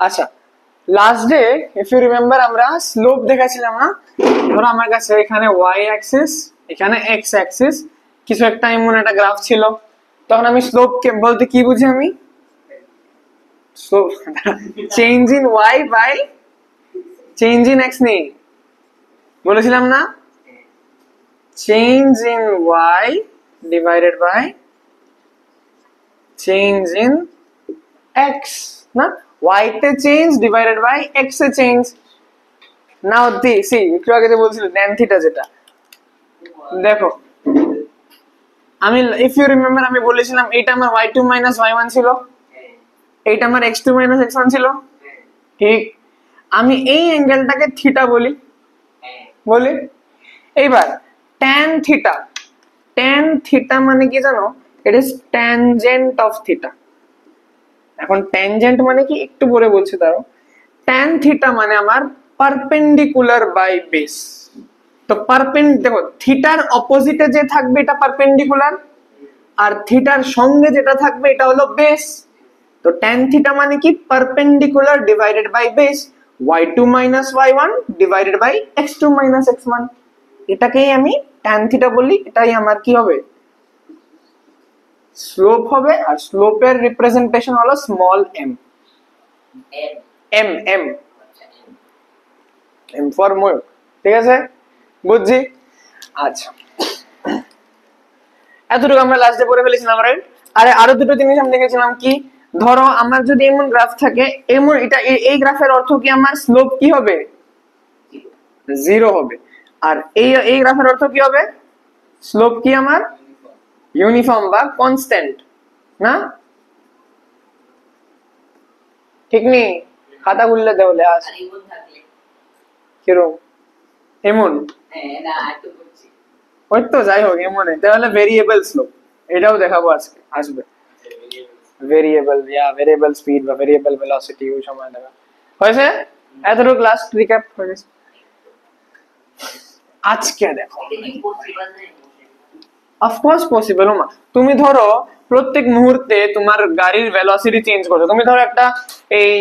আচ্ছা, last day if you remember আমরা slope দেখাছিলাম না? ধরো আমার কাছে এখানে ওয়াই অ্যাক্সিস, এখানে এক্স অ্যাক্সিস, কিছু একটা এমন একটা গ্রাফ ছিল, তখন আমি স্লোপ কে বলতে কি বুঝি? আমি slope change in Y by change in X নেই বলেছিলাম না? Change in Y divided by change in X, না? y তে চেঞ্জ ডিভাইডেড বাই x এ চেঞ্জ। নাও সি একটু আগে যে বলছিল tan থিটা, যেটা দেখো আমি ইফ ইউ রিমেম্বার আমি বলেছিলাম এটা আমার y2 মাইনাস y1 ছিল, এইটা আমার x2 মাইনাস x1 ছিল, ঠিক? আমি এই অ্যাঙ্গেলটাকে থিটা বলি, বলি। এইবার tan থিটা, tan থিটা মানে কি জানো? It is tangent of theta. এখন ট্যানজেন্ট মানে কি একটু পরে বলছি, তারও tan থিটা মানে আমার পারপেন্ডিকুলার বাই বেস। তো দেখো থিটার অপোজিটে যে থাকবে এটা পারপেন্ডিকুলার, আর থিটার সঙ্গে যেটা থাকবে এটা হলো বেস। তো tan থিটা মানে কি? Perpendicular divided by base, y2 minus y1 divided by x2 minus x1। এটাকেই আমি tan থিটা বলি। এটাই আমার কি হবে? স্লোপ হবে। আর স্লোপের রিপ্রেজেন্টেশন হলো small m, m m m for ময়ূর, ঠিক আছে? বুঝছি। আচ্ছা, এতটুকু আমরা লাস্টে পড়ে ফেলেছিলাম, রাইট? আরে আরো দুটো জিনিস আমি দেখেছিলাম কি, ধরো আমার যদি এমন গ্রাফ থাকে, এমন এটা এই গ্রাফের অর্থ কি আমার স্লোপ কি হবে? জিরো হবে। আর এই গ্রাফের অর্থ কি হবে? স্লোপ কি আমার? ইউনিফর্ম বা কনস্ট্যান্ট, না? ঠিক নেই? খাতা খুললে দেওলে আস কিরম এমন, ওই তো যাই হোক এমন, তাহলে ভেরিয়েবল স্লোপ, এটাও দেখাবো আজকে, আসবে ভেরিয়েবল ভেরিয়েবল স্পিড বা ভেরিয়েবল ভেলোসিটি, ওই সময় দেখা হয়েছে। এতটুকু লাস্ট রিক্যাপ হয়ে গেছে। আজকে দেখো অফকোর্স পসিবল। মা তুমি ধরো প্রত্যেক মুহূর্তে তোমার গাড়ির ভেলোসিটি চেঞ্জ করছো। তুমি ধরো একটা এই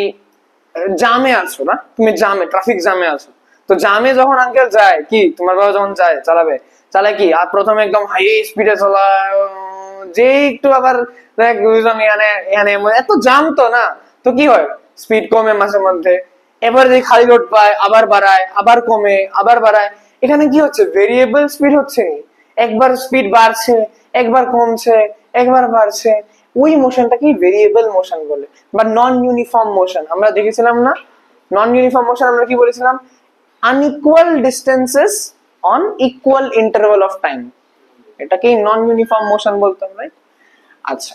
জামে আছো, না? তুমি জামে, ট্রাফিক জামে আছো। তো জামে যখন আঙ্কেল যায়, কি তোমার বাবা যখন যায় চালাবে, চালায় কি আর প্রথমে একদম হাই স্পিডে চালায়, যে একটু আবার দেখ এত জাম তো, না? তো কি হয়? স্পিড কমে মাঝে মধ্যে, এবার যে খালি রোড পায় আবার বাড়ায়, আবার কমে, আবার বাড়ায়। এখানে কি হচ্ছে? ভেরিয়েবল স্পিড হচ্ছে। একবার স্পিড বাড়ছে, একবার কমছে, একবার বাড়ছে। ওই মোশনটাকে ভেরিয়েবল মোশন বলে, বা নন ইউনিফর্ম মোশন। আমরা দেখেছিলাম না নন ইউনিফর্ম মোশন আমরা কি বলেছিলাম? Unequal distances on equal interval of time, এটাকেই নন ইউনিফর্ম মোশন বলতাম, রাইট? আচ্ছা,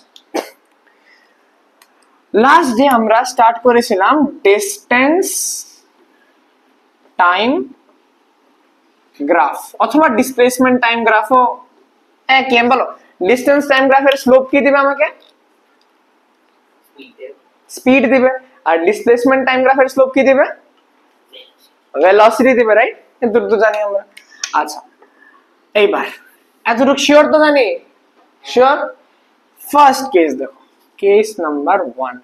লাস্ট ডে আমরা স্টার্ট করেছিলাম ডিস্টেন্স টাইম গ্রাফ অথবা ডিসপ্লেসমেন্ট টাইম গ্রাফও একই। আমি বলো ডিস্টেন্স টাইম গ্রাফের স্লোপ কি দিবে আমাকে? স্পিড দিবে। আর ডিসপ্লেসমেন্ট টাইম গ্রাফের স্লোপ কি দিবে? ভেলোসিটি দিবে, রাইট? কিন্তু তো জানি আমরা। আচ্ছা, এইবার এতটুকু শিওর তো জানি? শিওর। ফার্স্ট কেস দেখো, কেস নাম্বার 1।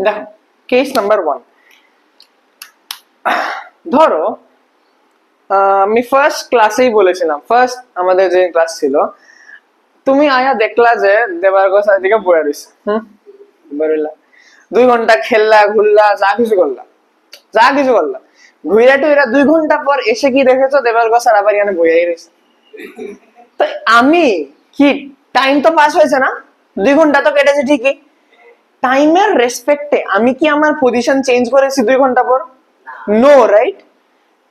দেখো কেস নাম্বার 1, ধরো আমি ফার্স্ট ক্লাসেই বলেছিলাম, ফার্স্ট আমাদের যে ক্লাস ছিল, তুমি আয়া দেখলা যে দেবারগো দিকে বয়ে রয়েছে, বেরোলা 2 ঘন্টা খেললা, ঘুরলা, যা কিছু করলা, ঘুরে টুইরা 2 ঘন্টা পর এসে কি দেখেছো? দেবারগো স্যার আবার এখানে বইয়াই রয়েছে। তো আমি কি, টাইম তো পাস হয়েছে না, 2 ঘন্টা তো কেটেছে ঠিকই, টাইমের রেসপেক্টে আমি কি আমার পজিশন চেঞ্জ করেছি 2 ঘন্টা পর? No, right?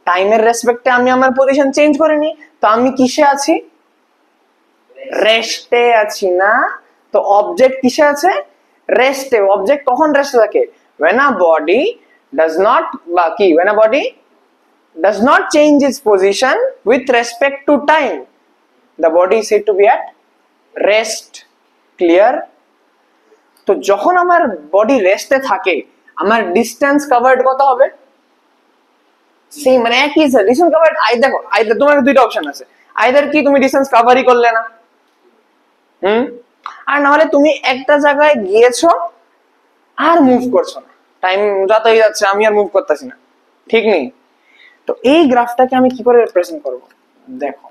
টাইমের রেসপেক্টে আমি আমার পজিশন চেঞ্জ করিনি। তো আমি কিসে আছি? রেস্টে আছি, না? তো অবজেক্ট কিসে আছে? রেস্টে। অবজেক্ট কখন রেস্টে থাকে? when a body does not বা কি when a body does not change its position with respect to time, the body is said to be at rest. Clear? তো যখন আমার বডি রেস্টে থাকে আমার ডিস্টেন্স কভার্ড কত হবে? সেম, মানে একই স্যার, ডিস্টেন্স কভার্ড। দেখো আইদার তোমার দুইটা অপশন আছে, আইদার কি তুমি ডিস্টেন্স কভারই করলে না, আর না হলে তুমি একটা জায়গায় গিয়েছো আর মুভ করছো না, টাইম যতই যাচ্ছে আমি আর মুভ করতেছি না, ঠিক নেই। তো এই গ্রাফটাকে আমি কি করে রিপ্রেজেন্ট করব? দেখো,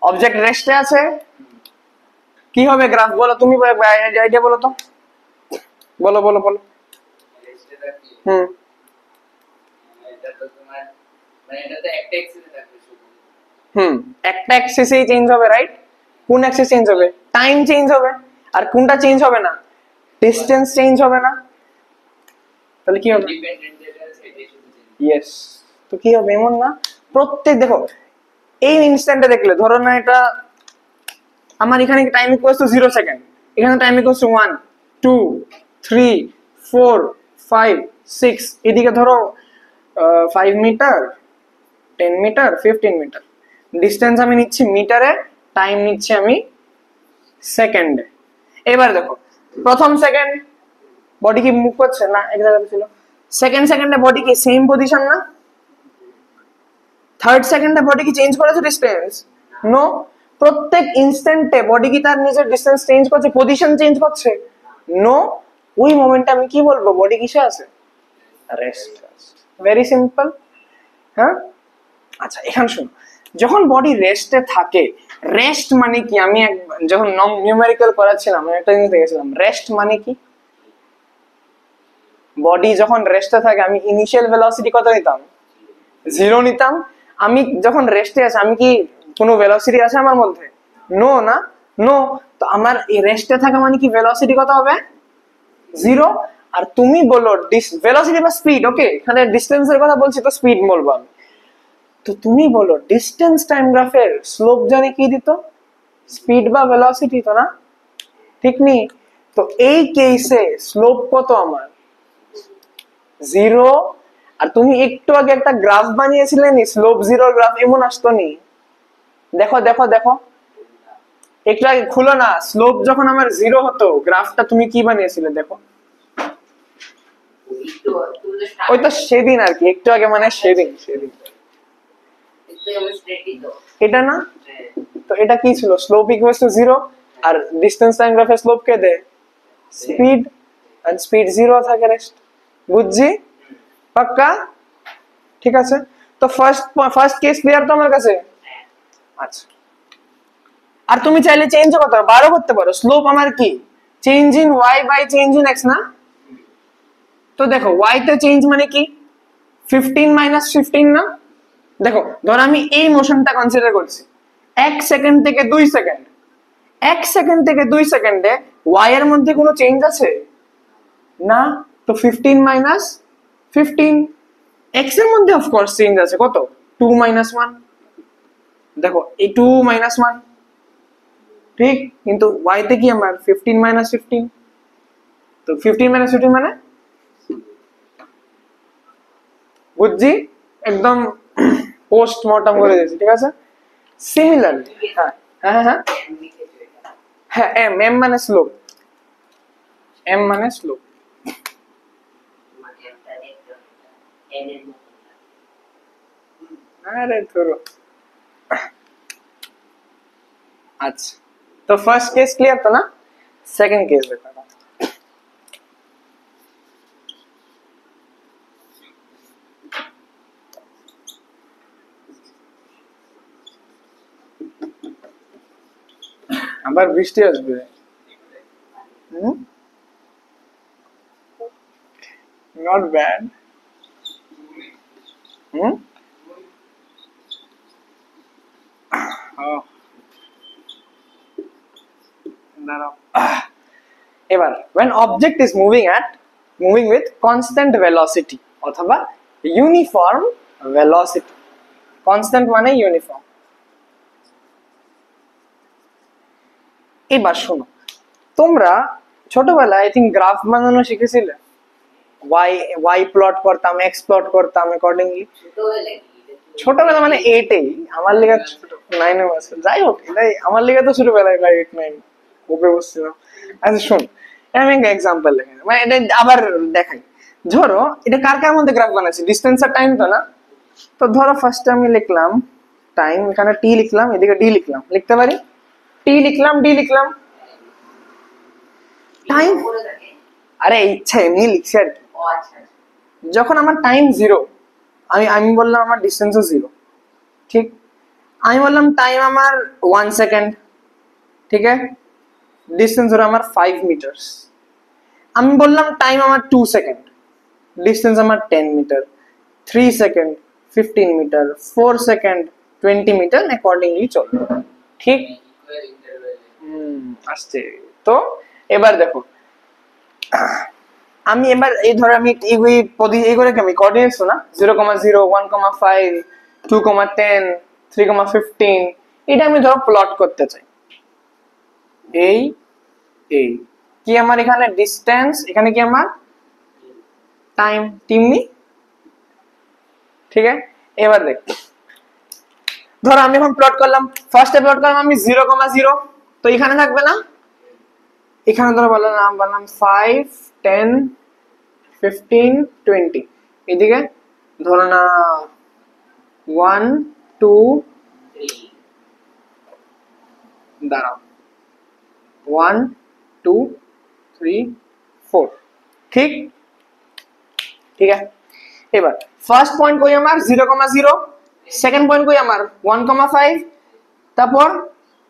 অবজেক্ট রেস্টে আছে, কি হবে গ্রাফ বলো তুমি, আইডিয়া বলো তো, বলো বলো বলো। হুম, এটা তো তোমার মানে এটা তো একটা এক্সিসে থাকবে শুধু। একটা অ্যাক্সিসেই চেঞ্জ হবে, রাইট? কোন অ্যাক্সিস চেঞ্জ হবে? টাইম চেঞ্জ হবে। আর কোনটা চেঞ্জ হবে না? ডিসটেন্স চেঞ্জ হবে না। তাহলে কি হবে? ডিপেন্ডেন্ট যেটা আছে এটাই শুধু চেঞ্জ। ইয়েস। তো কি হবে এমন না, প্রত্যেক দেখো এই ইনস্ট্যান্টে দেখলে, ধরো না এটা আমার এখানে টাইম ইকুয়ালস টু 0 সেকেন্ড, এখানে টাইম ইকুয়ালস টু 1 2 3 4 5 6, এদিকে ধরো 5 মিটার 10 মিটার 15 মিটার, ডিস্টেন্স আমি নিচ্ছি মিটারে, টাইম নিচ্ছি আমি সেকেন্ডে। এবার দেখো প্রথম সেকেন্ড বডি কি মুভ করছে না, এক জায়গাতে ছিল। সেকেন্ড সেকেন্ডে বডি কি সেম পজিশন না? থার্ড সেকেন্ডে বডি কি চেঞ্জ করেছে ডিস্টেন্স? নো। প্রত্যেক ইনস্ট্যান্টে বডি কি তার নিজের ডিস্টেন্স চেঞ্জ করছে, পজিশন চেঞ্জ করছে? নো। ওই মোমেন্টে আমি কি বলবো, বডি কিসে আছে? রেস্ট। Very simple. হ্যাঁ, আচ্ছা এখানে শুনো, যখন বডি রেস্টে থাকে, রেস্ট মানে কি, আমি যখন নিউমেরিক্যাল করাচ্ছিলাম আমি একটা জিনিস দেখেছিলাম, রেস্ট মানে কি, বডি যখন রেস্টে থাকে আমি ইনিশিয়াল ভেলোসিটি কত নিতাম? 0 নিতাম। আমি যখন রেস্টে আছি, আমি কি কোনো ভেলোসিটি আছে আমার মধ্যে? নো না, নো। তো আমার এই রেস্টে থাকা মানে কি, ভেলোসিটি কত হবে? 0। আর তুমি বলো ভেলোসিটি বা স্পিড, ওকে এখানে ডিস্টেন্সের কথা বলছি তো স্পিড বলবো আমি। তো তুমি বলো ডিস্টেন্স টাইম গ্রাফের স্লোপ জানি কি দিত? স্পিড বা ভেলোসিটি তো না, ঠিক নেই? তো এই কেসে স্লোপ কত আমার? 0। আর তুমি একটু আগে একটা গ্রাফ বানিয়েছিলে নি, স্লোপ 0 গ্রাফ এমন আসতো নি? দেখো দেখো দেখো, একটু আগে খুলো না, স্লোপ যখন আমার 0 হতো গ্রাফটা তুমি কি বানিয়েছিলে দেখো। ওই তো তুমি তো ওই তো সেদিন আর কি, একটু আগে মানে সেদিন একটু আমি স্ট্রেটই তো। এটা না? হ্যাঁ। তো এটা কি ছিল, স্লোপ ইকুয়ালস টু 0, আর ডিস্টেন্স টাইম গ্রাফের স্লোপ কে দেয়? স্পিড। আর স্পিড 0 থাকে রেস্ট, বুঝছি? পাক্কা? ঠিক আছে। তো ফার্স্ট কেস ক্লিয়ার তো আমার কাছে? আচ্ছা, আর তুমি চাইলে চেঞ্জ করতে পারো, বারো করতে পারো, স্লোপ আমার কি, change in Y by change in X না? তো দেখো ওয়াই তে চেঞ্জ মানে কি, 15 মাইনাস 15 না? দেখো ধর আমি এই মোশনটা কনসিডার করছি, 1 সেকেন্ড থেকে 2 সেকেন্ড, 1 সেকেন্ড থেকে 2 সেকেন্ডে ওয়াই এর মধ্যে কোনো চেঞ্জ আছে না? তো 15 মাইনাস 15, এক্স এর মধ্যে অফকোর্স চেঞ্জ আছে, কত? 2 মাইনাস 1। দেখো এই 2 মাইনাস 1, ঠিক, কিন্তু ওয়াই তে কি আমার 15 মাইনাস 15, তো 15 মাইনাস 15 মানে, বুঝছি, একদম পোস্ট মর্টম করে দিয়েছি, ঠিক আছে। সিমিলারলি হ্যাঁ হ্যাঁ হ্যাঁ হ্যাঁ, এম এম মানে স্লোপ, এম মানে স্লোপ। মানে একটা দেখতে এন এর মতো। আরে ধরো, আচ্ছা তো ফার্স্ট কেস ক্লিয়ার তো না? সেকেন্ড কেস দেখো, আবার বৃষ্টি আসবে। Not bad. হুম, এবার when object is moving with constant velocity অথবা uniform velocity, constant মানে ইউনিফর্ম। এবার শোনো, তোমরা ছোটবেলায় আই থিঙ্ক গ্রাফ বানানো শিখেছিলে, ওয়াই প্লট করতাম, এক্স প্লট করতাম অ্যাকর্ডিংলি। ছোটবেলা মানে 8 এই, আমার লেগে 9 এ আছে, যাই হোক এটাই আমার লেগে তো ছোটবেলায় প্রায় 8 9 ওপে বসছিলাম। আচ্ছা শোন, আমি একটা এক্সাম্পল দেখাই, মানে এটা আবার দেখাই। ধরো এটা কার কার মধ্যে গ্রাফ বানাচ্ছি, ডিস্টেন্স আর টাইম তো না। তো ধরো ফার্স্টে আমি লিখলাম টাইম, এখানে টি লিখলাম, এদিকে ডি লিখলাম, লিখতে পারি টি লিখলাম ডি লিখলাম টাইম। আরে ইচ্ছা এমনি লিখছি আর কি। যখন আমার টাইম 0, আমি আমি বললাম আমার ডিস্টেন্সও 0, ঠিক। আমি বললাম টাইম আমার 1 সেকেন্ড, ঠিক আছে, ডিস্টেন্স হলো আমার 5 মিটার। আমি বললাম টাইম আমার 2 সেকেন্ড, ডিস্টেন্স আমার 10 meter, 3 second 15 meter, 4 second 20 meter, accordingly চলবে, ঠিক। আসছে। তো এবার দেখো, আমি এবার এই ধরো আমি এই করে আমি কোঅর্ডিনেটস না 0,0 1,5 2,10 3,15 এটা আমি ধরো প্লট করতে চাই। এই এই কি আমার এখানে ডিসটেন্স, এখানে কি আমার টাইম, টিমনি, ঠিক আছে। এবার দেখ, ধরো আমি এখন প্লট করলাম, ফার্স্টে প্লট করলাম আমি 0,0, তো এখানে থাকবে না, এখানে ধরো বললাম 5 10 15 20, এদিকে ধরো না 1 2 দাঁড়াও 1 2 3 4, ঠিক ঠিক আছে। এবার ফার্স্ট পয়েন্ট কই আমার 0,0, সেকেন্ড পয়েন্ট কই আমার 1,5, তারপর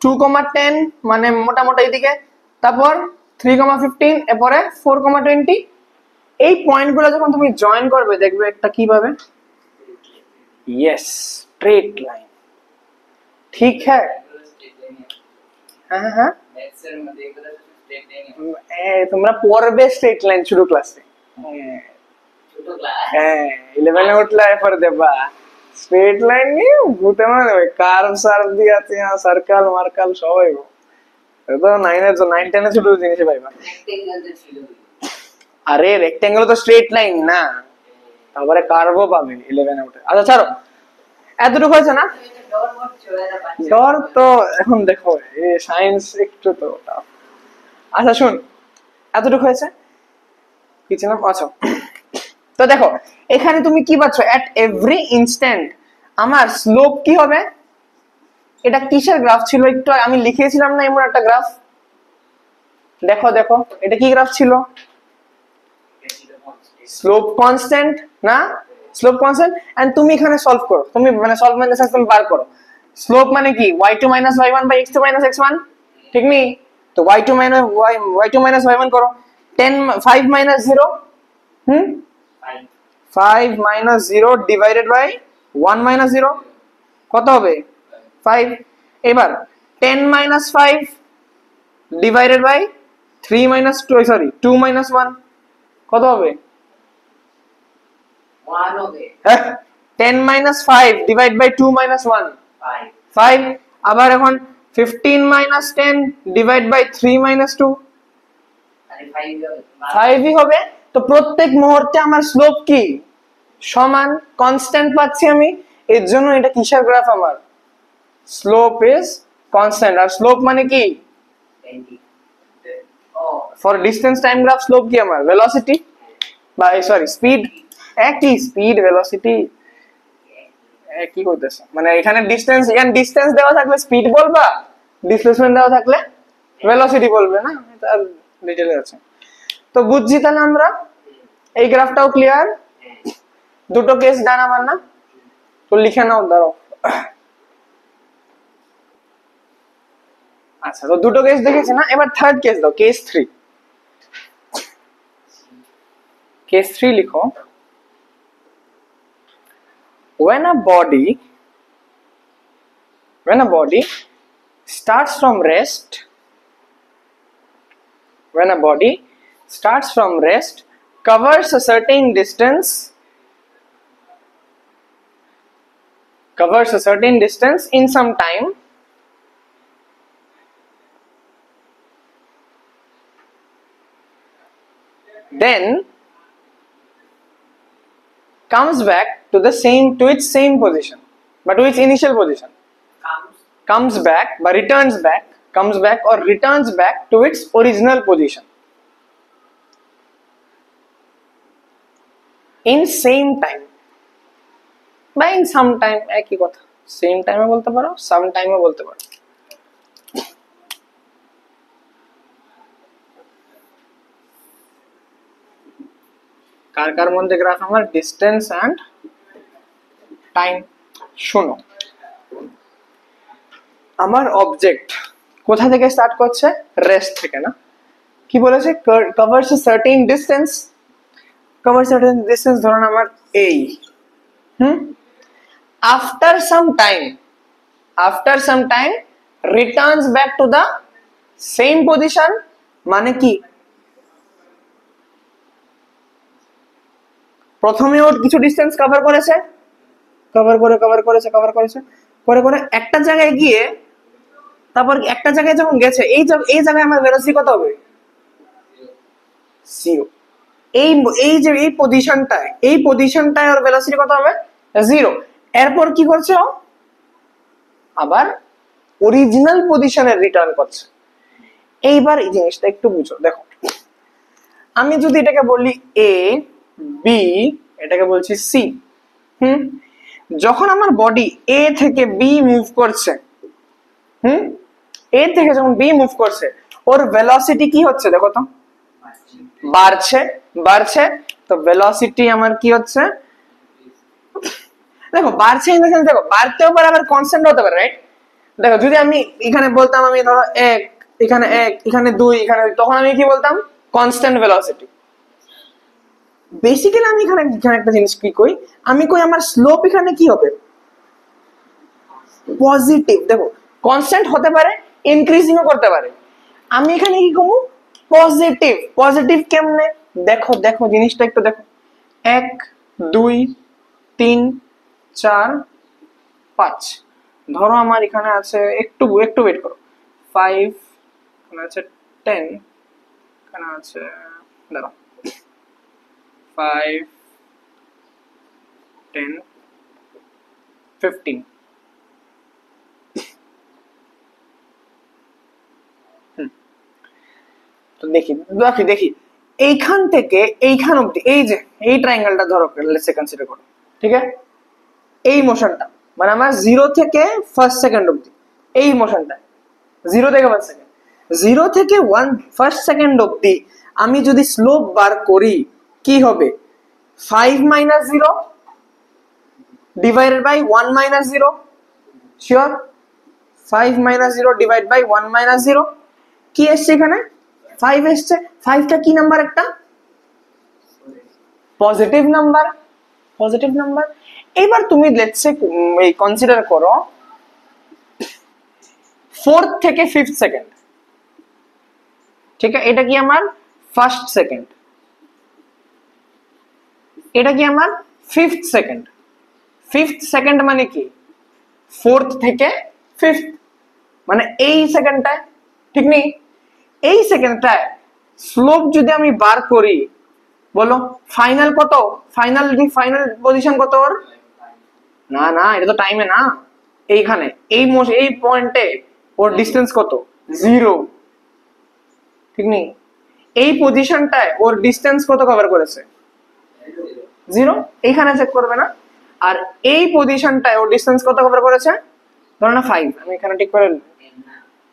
2,10 মানে মোটামুটি এইদিকে, তারপর 3,15, এরপরে 4,20। এই পয়েন্টগুলো যখন তুমি জয়েন করবে দেখবে একটা কি পাবে, यस स्ट्रेट लाइन, ठीक है। হ্যাঁ হ্যাঁ তোমরা পড়বে স্ট্রেট লাইন শুরু ক্লাসে, হ্যাঁ 11 এ উঠলে এরপর দেবা স্ট্রেট লাইন নিয়ে ভূতে মানে কার্ভ সার্ভ দিয়ে আছে, সার্কেল মার্কেল সবাই তো 9 10 এ ছোট জিনিস পাইবা। আরে রেক্টেঙ্গেল তো স্ট্রেট লাইন না, তারপরে কার্ভও পাবে 11 এ উঠে। আচ্ছা ছাড়ো, এতটুকু হয়েছে না, ডর তো এখন দেখো এই সায়েন্স একটু তো টাফ। আচ্ছা শুন, এতটুকু হয়েছে কিছু না। আচ্ছা তো দেখো এখানে তুমি কি পাচ্ছ, এট এভরি ইনস্ট্যান্ট আমার স্লোপ কি হবে, এটা কিসের গ্রাফ ছিল একটু আমি লিখিয়েছিলাম না এমন একটা গ্রাফ, দেখো দেখো এটা কি গ্রাফ ছিল, স্লোপ কনস্ট্যান্ট না, স্লোপ কনস্ট্যান্ট। এন্ড তুমি এখানে সলভ করো, তুমি মানে সলভ মানে তুমি বার করো স্লোপ মানে কি y2 - y1 x2 - x1, ঠিক নি। তো y2 y1 করো 10 5 - 0 5 - 0 ডিভাইডেড বাই 1 - 0 কত হবে 5। এবার 10 - 5 ডিভাইডেড বাই 3 - 2 সরি 2 - 1 কত হবে 1 হবে, 10 - 5 ডিভাইড বাই 2 - 1 5। আবার এখন 15 - 10 ডিভাইড বাই 3 - 2 আরে 5 হবে, 5ই হবে। তো প্রত্যেক মুহূর্তে আমার স্লোপ কি সমান কনস্ট্যান্ট পাচ্ছি আমি, এর জন্য এটা কিসের গ্রাফ, আমার স্লোপ ইজ কনস্ট্যান্ট। আর স্লোপ মানে কি 20 for distance time graph slope কি আমার ভেলোসিটি বা সরি স্পিড, একই স্পিড ভেলোসিটি কি করতেছে, মানে এখানে ডিসটেন্স, এখানে ডিসটেন্স দেওয়া থাকলে স্পিড বলবা, ডিসপ্লেসমেন্ট দেওয়া থাকলে ভেলোসিটি বলবে না, তার ডিটেইলে আছে। তো বুঝছি তাহলে আমরা, এই গ্রাফটাও ক্লিয়ার, দুটো কেস ডান আমার না, তো লিখে নাও দাঁড়াও। আচ্ছা তো দুটো কেস দেখেছি না, এবার থার্ড কেস দাও, কেস 3। কেস 3 লিখো, when a body starts from rest, when a body starts from rest, covers a certain distance in some time, then comes back to the same, to its same position, but to its initial position. Comes back বা returns back, comes back or returns back to its original position in same time বা in some time, একই কথা, same time এ বলতে পারো, some time এ বলতে পারো। কার কার মধ্যে graph আমার ডিস্টেন্স এন্ড টাইম? শোনো, আমার অবজেক্ট কোথা থেকে স্টার্ট করছে? রেস্ট থেকে, না? কি বলেছে? Covers a certain distance, cover certain distance, ধরুন আমার এই, after some time returns back to the same position, মানে কি প্রথমে ওর কিছু ডিসটেন্স কভার করেছে, কভার করেছে করে করে একটা জায়গায় গিয়ে, তারপর একটা জায়গায় যখন গেছে, এই জায়গায় আমার ভেলোসিটি কত হবে? 0। এই যে এই পজিশনটায় ওর ভেলোসিটি কত হবে? 0। এরপর কি করছে ও? আবার অরিজিনাল পজিশনে রিটার্ন করছে। এইবার এই জিনিসটা একটু বুঝো, দেখো আমি যদি এটাকে বলি এ, বি, এটাকে বলছি সি, যখন আমার বডি এ থেকে বি মুভ করছে, এ থেকে যখন বি মুভ করছে, ওর ভেলোসিটি কি হচ্ছে দেখো তো? বাড়ছে। তো ভেলোসিটি আমার কি হচ্ছে? দেখো বাড়ছে, দেখো বাড়তেও পারে আবার কনস্ট্যান্ট হতে পারে, রাইট? দেখো যদি আমি এখানে বলতাম, আমি ধরো 1, এখানে 1, এখানে 2, এখানে 2, তখন আমি কি বলতাম? Constant velocity. বেসিক্যালি আমি এখানে একটা জিনিস কি কই, আমি কই আমার স্লোপ এখানে কি হবে? পজিটিভ। দেখো কনস্ট্যান্ট হতে পারে, ইনক্রিজিংও করতে পারে, আমি এখানে কি করব? পজিটিভ কেমনে? দেখো জিনিসটা একটু দেখো, 1, 2, 3, 4, 5, ধরো আমার এখানে আছে, একটু ওয়েট করো, 5, এখানে আছে 10, এখানে আছে, দাঁড়াও, 5, 10, 15, তো দেখি এইখান থেকে এইখান অবধি, এই যে এই ট্রায়াঙ্গেলটা ধরো, লেটস সে কনসিডার করো, ঠিক আছে? এই মোশনটা মানে আমার 0 থেকে ফার্স্ট সেকেন্ড অবধি, এই মোশনটা 0 থেকে 1 সেকেন্ড, 0 থেকে 1 ফার্স্ট সেকেন্ড অবধি আমি যদি স্লোপ বার করি, কি হবে? 5 minus 0 divided by 1 minus 0, sure? 5 minus 0 divide by 1 minus 0, কি এসছে এখানে? 5 এসছে। 5টা কি নাম্বার? একটা পজিটিভ নাম্বার। এবার তুমি লেটস সে এই কনসিডার করো 4th থেকে 5th সেকেন্ড, ঠিক আছে? এটা কি আমার ফার্স্ট সেকেন্ড, এটা কি আমার 5th সেকেন্ড। 5th সেকেন্ড মানে কি? 4th থেকে 5th, মানে এই সেকেন্ডটায়, ঠিক নেই? এই সেকেন্ডটায় স্লোপ যদি আমি বার করি, বলো ফাইনাল কত? ফাইনাল পজিশন কত ওর? না, এটা তো টাইমে না, এইখানে এই পয়েন্টে ওর ডিসটেন্স কত? 0, ঠিক নেই? এই পজিশনটায় ওর ডিসটেন্স কত কভার করেছে? 0, এইখানে চেক করবে না? আর এই পজিশনটায় ওর ডিসটেন্স কত কভার করেছে? ধরো না 5, আমি এখানে ঠিক করে,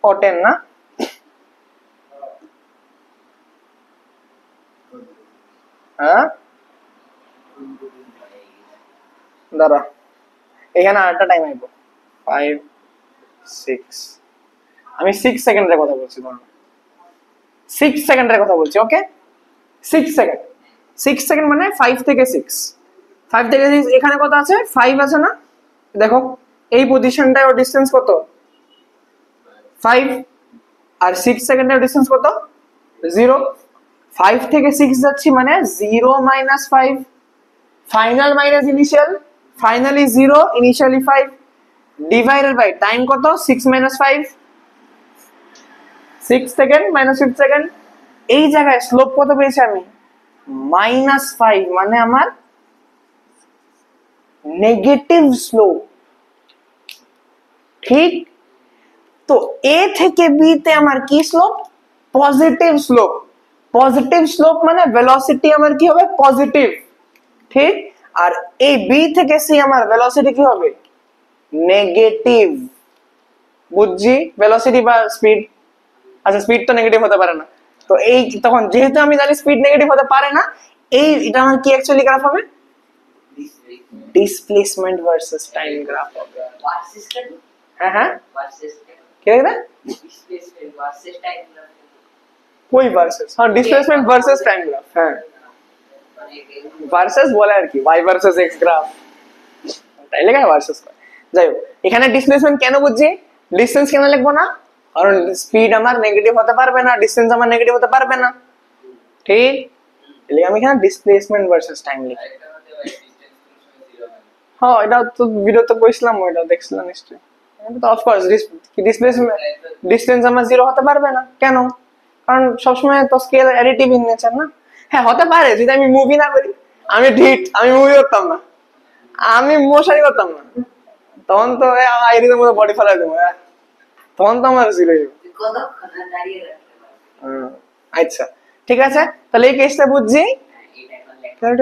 ও 10 না, হ্যাঁ দাঁড়া, এখানে আরেকটা টাইম আইবো, 5, 6, আমি 6 সেকেন্ডের কথা বলছি, ধরো 6 সেকেন্ডের কথা বলছি, ওকে? 6 সেকেন্ড মানে 5 থেকে 6, 5 থেকে 6, এখানে কত আছে? 5 আছে না? দেখো এই পজিশনটায় ওর ডিসটেন্স কত? 5, আর 6 সেকেন্ডের ডিসটেন্স কত? 0। 5 থেকে 6 যাচ্ছি মানে 0 minus 5, final minus initial, finally 0, initially 5, divided by time কত? 6 মাইনাস 5, 6 সেকেন্ড মাইনাস 5 সেকেন্ড। এই জায়গায় স্লোপ কত পেয়েছি আমি? -5, মানে আমার নেগেটিভ স্লোপ, ঠিক? তো এ থেকে বি তে আমার কি slope? Positive slope. Positive slope মানে ভেলোসিটি আমার কি হবে? পজিটিভ, ঠিক? আর এই বি থেকে সি আমার ভেলোসিটি কি হবে? নেগেটিভ। বুঝছি? ভেলোসিটি বা স্পিড, আচ্ছা স্পিড তো নেগেটিভ হতে পারে না, তো এই তখন যেহেতু আমি জানি স্পিড নেগেটিভ হতে পারে না, এই এটা আমার কি অ্যাকচুয়ালি গ্রাফ হবে? ডিসপ্লেসমেন্ট ভার্সেস টাইম গ্রাফ হবে। হ্যাঁ হ্যাঁ, কি দেখবে? कोई ভার্সেস, হ্যাঁ ডিসপ্লেসমেন্ট ভার্সেস টাইম গ্রাফ, হ্যাঁ ভার্সেস বলে আর কি, y ভার্সেস x গ্রাফ, তাই লেখা ভার্সেস। যাই হোক, এখানে ডিসপ্লেসমেন্ট কেন বুঝছি, ডিসটেন্স কেন লিখবো না? কারণ স্পিড আমার নেগেটিভ হতে পারবে না, ডিসটেন্স আমার নেগেটিভ হতে পারবে না, ঠিক? তাহলে আমি এখানে ডিসপ্লেসমেন্ট ভার্সেস টাইম লিখি। হ্যাঁ এটা তো ভিডিওতে কইছিলাম, ওইটা দেখছিলাম নিশ্চয়ই। এটা তো অফকোর্স ডিসপ্লেসমেন্ট, ডিসটেন্স আমার জিরো হতে পারবে না, কেন? কারণ সবসময় তো স্কেল অ্যাডিটিভ ইন নেচার না। হ্যাঁ হতে পারে যদি আমি মুভি না করি, আমি ঠিক আমি মুভি করতাম না, আমি মশারি করতাম না, তখন তো আইরিদের মতো বডি ফেলাই দেবো, তখন তো আমার জিরো। আচ্ছা ঠিক আছে, তাহলে এই কেসটা বুঝছি। হ্যাঁ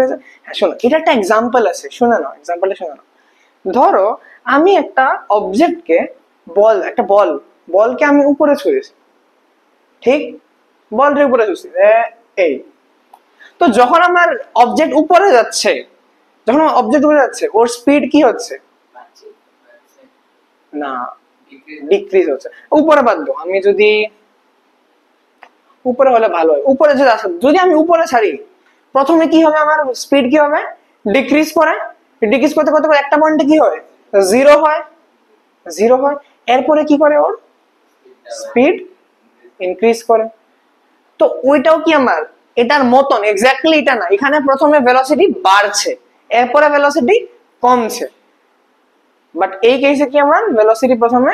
শোনো, এটা একটা এক্সাম্পল আছে, শুনে নাও এক্সাম্পলটা, শুনে নাও। ধরো আমি একটা অবজেক্টকে, বল একটা বলকে আমি উপরে ছুঁড়েছি, ঠিক? বলটা উপরে ছুঁড়ছি এই, তো যখন আমার অবজেক্ট উপরে যাচ্ছে, যখন আমার অবজেক্ট উপরে যাচ্ছে, ওর স্পিড কি হচ্ছে? না, ডিক্রিজ হচ্ছে। উপরে বাদ দাও, আমি যদি উপরে হলে ভালো হয়, উপরে যদি আমি উপরে ছাড়ি, প্রথমে কি হবে? আমার স্পিড কি হবে? ডিক্রিজ করে, ডিক্রিজ করতে করতে একটা পয়েন্টে কি হয়? জিরো হয়, জিরো হয়। এরপরে কি করে? ওর স্পিড ইনক্রিজ করে। তো ওইটাও কি আমার এটার মতন, এক্স্যাক্টলি এটা না, এখানে প্রথমে ভেলোসিটি বাড়ছে, এরপরে ভেলোসিটি কমছে, বাট এই কেসে কি আমার ভেলোসিটি প্রথমে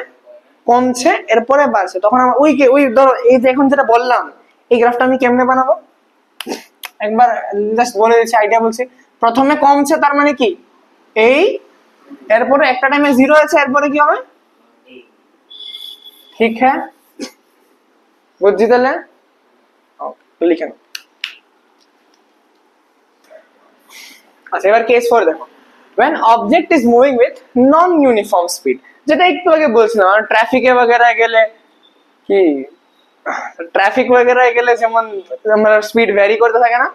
কমছে এরপরে বাড়ছে, তখন আমার ওই ধরো এই যে এখন যেটা বললাম, এই গ্রাফটা আমি কেমনে বানাবো একবার জাস্ট বলে দিচ্ছি, আইডিয়া বলছি। প্রথমে কমছে তার মানে কি এই, এরপরে একটা টাইমে জিরো আছে, এরপরে কি হবে? ঠিক হ্যাঁ, বুঝছি তাহলে লিখে নাও। আচ্ছা এবার কেস 4 দেখো, when object is moving with non uniform speed, যেটা একটু আগে বলছিলাম, ট্রাফিকে वगैरह গেলে কি, ট্রাফিক वगैरह গেলে যেমন আমরা স্পিড ভ্যারি করতে থাকে না,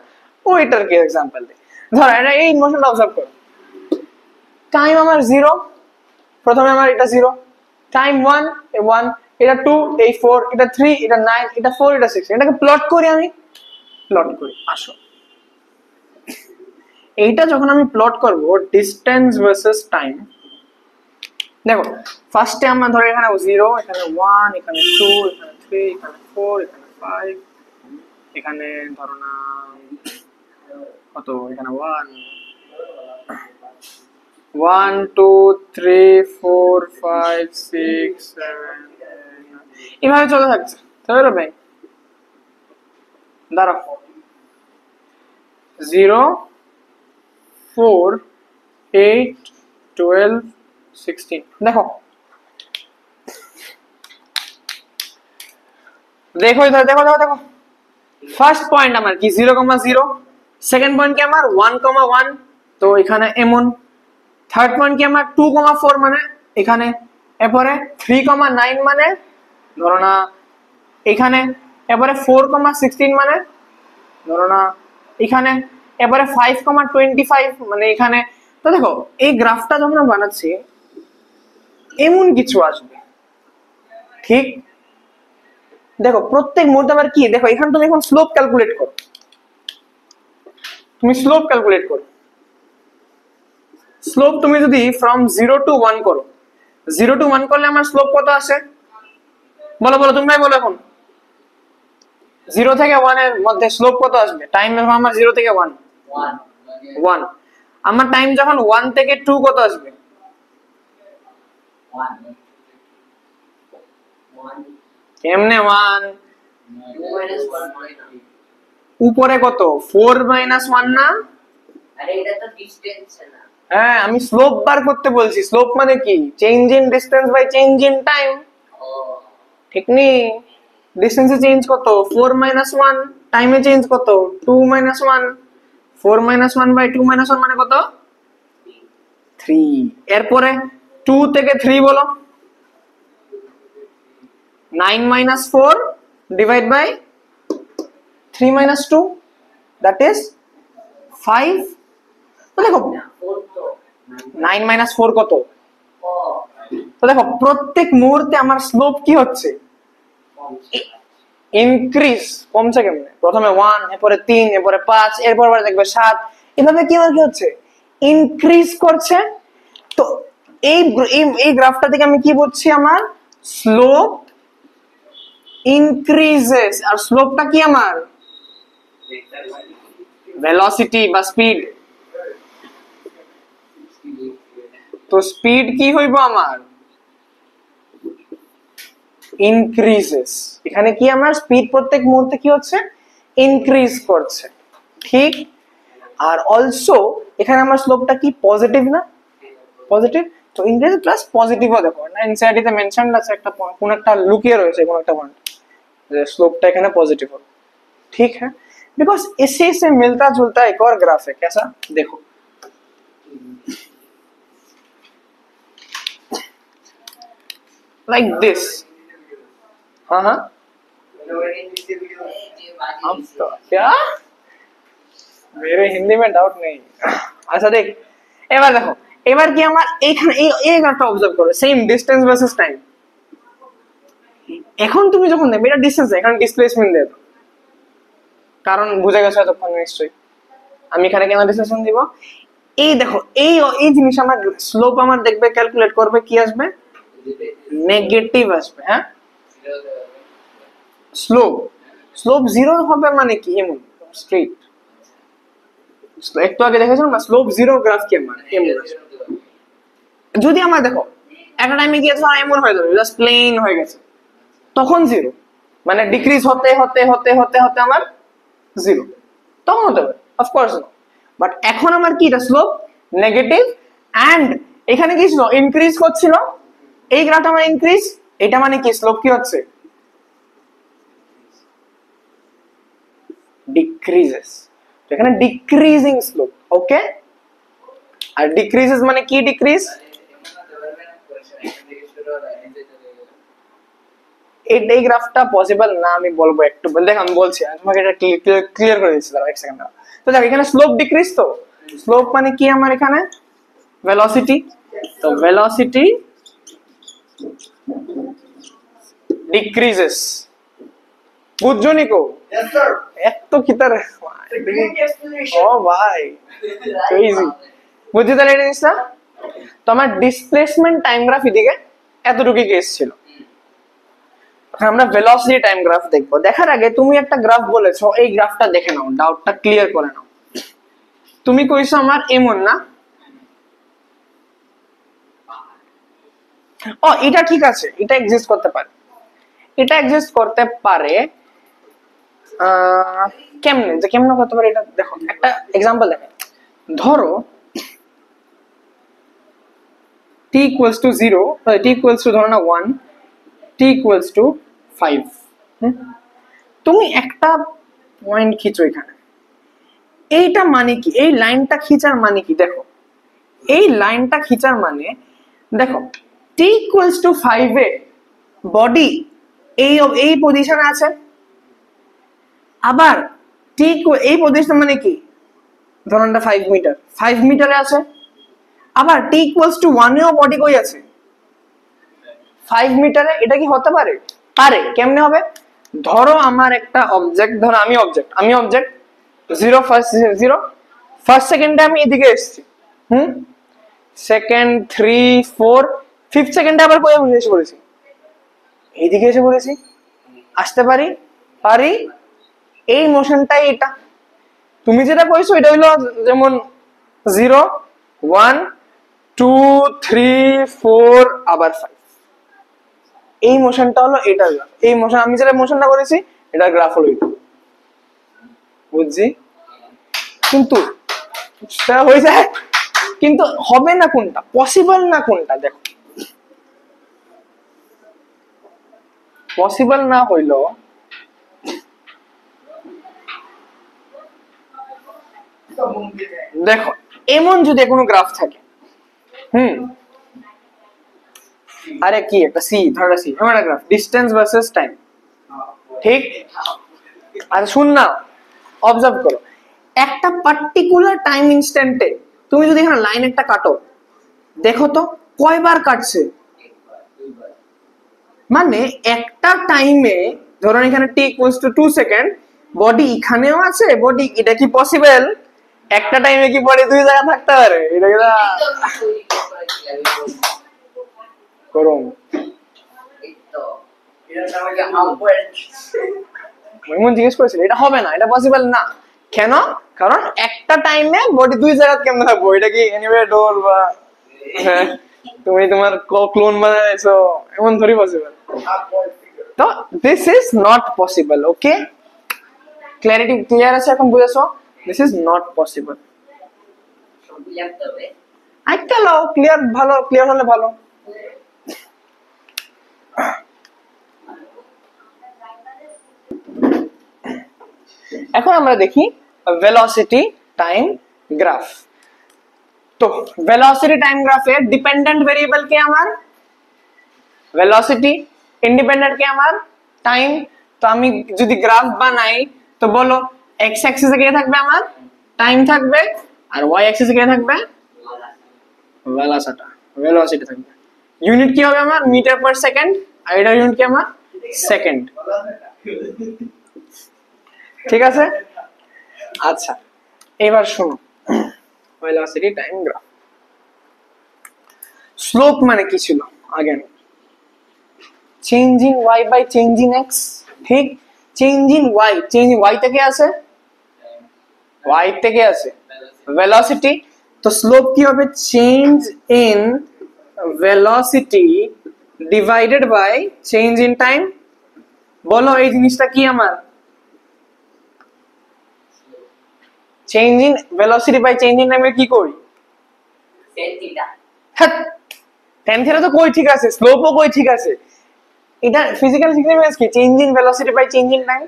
ওইটার কি एग्जांपल দিই। ধরো এটা এই মোশনটা অবজার্ভ করো, টাইম আমার জিরো, প্রথমে আমার এটা জিরো, টাইম 1 1, এটা 2 এই 4, এটা 3 এটা 9, এটা 4 এটা 6, এটাকে প্লট করি, আমি প্লট করি। আসো এইটা যখন আমি প্লট করব ডিসটেন্স ভার্সেস টাইম, দেখো ফার্স্টে আমরা ধরে এখানে 0, এখানে 1, এখানে 2, এখানে 3, এখানে 4, এখানে 5, এখানে ধরো না কত, এখানে 1 1 2 3 4 5 6 7 এভাবে চলে থাকছে, তাই না ভাই? দাঁড়াও 0 4 8 12 16, দেখো দেখো ইধর, দেখো দেখো দেখো, ফার্স্ট পয়েন্ট আমার কি 0,0, সেকেন্ড পয়েন্ট কি আমার 1,1, তো এখানে এমন, থার্ড পয়েন্ট কি আমার 2,4 মানে এখানে, এরপরে 3,9 মানে ধরো না এখানে, এরপরে 4,16 মানে ধরো না এখানে, এরপরে 5,25 মানে এখানে। তো দেখো এই গ্রাফটা যখন আমরা বানাচ্ছি এমন কিছু আসবে, ঠিক? দেখো প্রত্যেক মুহূর্তে আবার কি, দেখো এখানে তুমি এখন স্লোপ ক্যালকুলেট করো, তুমি স্লোপ ক্যালকুলেট করো, স্লোপ তুমি যদি ফ্রম 0 to 1 করো, 0 to 1 করলে আমার স্লোপ কত আসে? বলো বলো তোমরাই বলো এখন, 0 থেকে 1 এর মধ্যে স্লোপ কত আসবে? টাইম আমার 0 থেকে 1 1, আমার টাইম যখন 1 থেকে 2 কত আসবে? 1 কেমনে 1? 2 উপরে কত 4 - 1 না? আরে এটা তো ডিসটেন্স না, হ্যাঁ আমি স্লোপ বার করতে বলছি। স্লোপ মানে কি? Change in distance by change in time. ও ঠিক নেই? ডিসটেন্সে চেঞ্জ কত? 4 - 1। টাইমে চেঞ্জ কত? 2 - 1। 4 - 1 বাই 2 - 1 মানে কত? 3। এরপরে 2 থেকে 3 বলো। 9 - 4 ডিভাইড বাই 3 - 2 দ্যাট ইজ 5। তো দেখো 4 তো 9 - 4 কত? ও তো দেখো প্রত্যেক মুহূর্তে আমার স্লোপ কি হচ্ছে? কম ইনক্রিজ। কমছে কেমনে? প্রথমে 1, এরপরে 3, এরপরে 5, এরপর দেখবে 7। এভাবে কি আমার কি হচ্ছে? ইনক্রিজ করছে। তো এই এই গ্রাফটা থেকে আমি কি বুঝছি? আমার স্লোপ ইনক্রিজেস। আর স্লোপটা কি আমার? ভেলোসিটি বা স্পিড। তো স্পিড কি হইব আমার? ইনক্রিজেস। এখানে কি আমার স্পিড প্রত্যেক মুহূর্তে কি হচ্ছে? ইনক্রিজ করছে। ঠিক। আর অলসো এখানে আমার স্লোপটা কি? পজিটিভ না? পজিটিভ। তো ইনক্রিজ প্লাস পজিটিভও দেখো না এনসিআরটি তে মেনশন আছে একটা কোন একটা লুকিয়ে রয়েছে কোন একটা পয়েন্ট যে स्लोपটা এখানে पॉजिटिव हो। ठीक है बिकॉज इसी से मिलता जुलता एक और ग्राफ है कैसा देखो लाइक दिस। हाँ हाँ अब तो क्या मेरे हिंदी में डाउट नहीं। अच्छा देख এবার দেখো এবার কি আমার এইখানে এই গ্রাফটা অবজার্ভ করো সেম ডিসটেন্স ভার্সেস টাইম। এখন তুমি যখন দেখবে এটা ডিসটেন্স এখানে ডিসপ্লেসমেন্ট দেব কারণ বুঝে গেছো এতক্ষণ নিশ্চয়ই আমি এখানে কেন ডিসপ্লেসমেন্ট দিব। এই দেখো এই এই জিনিস আমার স্লোপ আমার দেখবে ক্যালকুলেট করবে কি আসবে? নেগেটিভ আসবে। হ্যাঁ স্লোপ স্লোপ 0 হবে মানে কি? এমন স্ট্রেট। একটু আগে দেখেছো না স্লোপ 0 গ্রাফ কি আমার এমন আসবে। যদি আমার দেখো একটা টাইমে গিয়ে ধর এমন হয়ে যাবে জাস্ট প্লেন হয়ে গেছে তখন 0 মানে ডিক্রিজ হতে হতে হতে হতে হতে আমার 0 তখন হতে পারে অফকোর্স না। বাট এখন আমার কি এটা স্লোপ নেগেটিভ এন্ড এখানে কি ছিল? ইনক্রিজ করছিল। এই গ্রাফটা আমার ইনক্রিজ। এটা মানে কি? স্লোপ কি হচ্ছে? ডিক্রিজেস। তো এখানে ডিক্রিজিং স্লোপ। ওকে আর ডিক্রিজেস মানে কি? ডিক্রিজ। এই গ্রাফটা পসিবল না আমি বলবো একটু দেখ আমি বলছি তোমাকে এটা ক্লিয়ার করে দিচ্ছি দাঁড়াও এক সেকেন্ড। তো দেখো এখানে স্লোপ ডিক্রিজ। তো স্লোপ মানে কি আমার এখানে? ভেলোসিটি। তো ভেলোসিটি ডিক্রিজেস। বুঝছো নিকো? यस सर এত কি তার ও ভাই ক্রেজি বুঝছো তাহলে এটা জিনিসটা। তো আমার ডিসপ্লেসমেন্ট টাইম গ্রাফ এদিকে এতটুকু কেস ছিল। আমরা ভেলোসিটি টাইম গ্রাফ দেখবো। দেখার আগে তুমি একটা গ্রাফ বলেছো এই গ্রাফটা দেখে নাও ডাউটটা ক্লিয়ার করে নাও। তুমি কইছো আমার এমন না? ও এটা ঠিক আছে এটা এক্সিস্ট করতে পারে। এটা এক্সিস্ট করতে পারে কেমনে যে কেমনে করতে পারে এটা দেখো একটা एग्जांपल দেখো। ধরো t equals to 0 t equals to ধরো না 1 t equals to 5 তুমি একটা পয়েন্ট খিচো এখানে। এইটা মানে কি? এই লাইনটা খিচার মানে কি? দেখো এই লাইনটা খিচার মানে দেখো t equals to 5 A body এই পজিশনে আছে আবার ঠিক এই পজিশন মানে কি? ধরুন 5 মিটার 5 মিটারে আছে আবার t equals to 1 এও বডি কই আছে 5 মিটারে। এটা কি হতে পারে? পারে। কেমনে হবে? ধরো আমার একটা অবজেক্ট ধরো আমি অবজেক্ট 0 ফার্স্ট সেকেন্ডে আমি এদিকে এসেছি সেকেন্ড 3 4 5th সেকেন্ডে আবার কই এসে পড়েছি এইদিকে এসে পড়েছি। আসতে পারি পারি এই মোশনটাই এটা। তুমি যেটা কইছো এটা হলো যেমন 0 1 2 3 4 আবার 5 এই মোশনটা হলো এটা গ্রাফ। এই মোশন আমি যেটা মোশনটা করেছি এটা গ্রাফ হলো এটা। বুঝছি কিন্তু সেটা হয়ে যায় কিন্তু হবে না কোনটা, পসিবল না কোনটা, দেখো পসিবল না হইলো দেখো এমন যদি কোনো গ্রাফ থাকে, আরে কি একটা সি, ধরো সি এমন একটা গ্রাফ, ডিসটেন্স ভার্সেস টাইম, ঠিক? আচ্ছা শুন না, অবজার্ভ করো, একটা পার্টিকুলার টাইম ইনস্ট্যান্টে তুমি যদি এখানে লাইন একটা কাটো, দেখো তো কয়বার কাটছে, মানে একটা টাইমে ধরুন এখানে t equals to 2 second, body এখানেও আছে, বডি, এটা কি পসিবল? একটা টাইমে কি বডি দুই জায়গায় থাকতে পারে? এটা কি করুন, মইমন জিজ্ঞেস করেছিল, এটা হবে না, এটা পসিবল না, কেন? কারণ একটা টাইমে বডি দুই জায়গায় কেমনে থাকবো? এটা কি এনিওয়ে ডোর বা তুমি তোমার ক্লোন বানাইছো, এমন ধরি পসিবল? তো this is not possible. Okay, clarity clear আছে এখন? বুঝেছো? This is not possible. একটা লাও ক্লিয়ার, ভালো ক্লিয়ার হলে ভালো। এখন আমরা দেখি ভেলোসিটি টাইম গ্রাফ। তো ভেলোসিটি টাইম গ্রাফে ডিপেন্ডেন্ট ভেরিয়েবল কে আমার? ভেলোসিটি। ইন্ডিপেন্ডেন্ট কে আমার? টাইম। তো আমি যদি গ্রাফ বানাই তো বলো এক্স অ্যাক্সিসে কে থাকবে আমার? টাইম থাকবে, আর ওয়াই অ্যাক্সিসে কে থাকবে? ভেলোসিটি থাকবে। ইউনিট কি হবে আমার? মিটার পার সেকেন্ড, আর এটা ইউনিট কি আমার? সেকেন্ড। ঠিক আছে? আচ্ছা এবার শোনো, ভেলোসিটি টাইম গ্রাফ। স্লোপ মানে কি ছিল আগে? Change in Y by change in X, ঠিক? Change in Y, change Y থেকে আসে, ওয়াই থেকে আসে ভেলোসিটি। তো স্লোপ কি হবে? Change in velocity divided by change in time. বলো এই জিনিসটা কি আমার? Change in velocity by change in time কি করি? tan থিটা তো কই ঠিক আছে, স্লোপও কই ঠিক আছে, এটা ফিজিক্যাল সিগনিফিকেন্স কি? Change in velocity by change in time.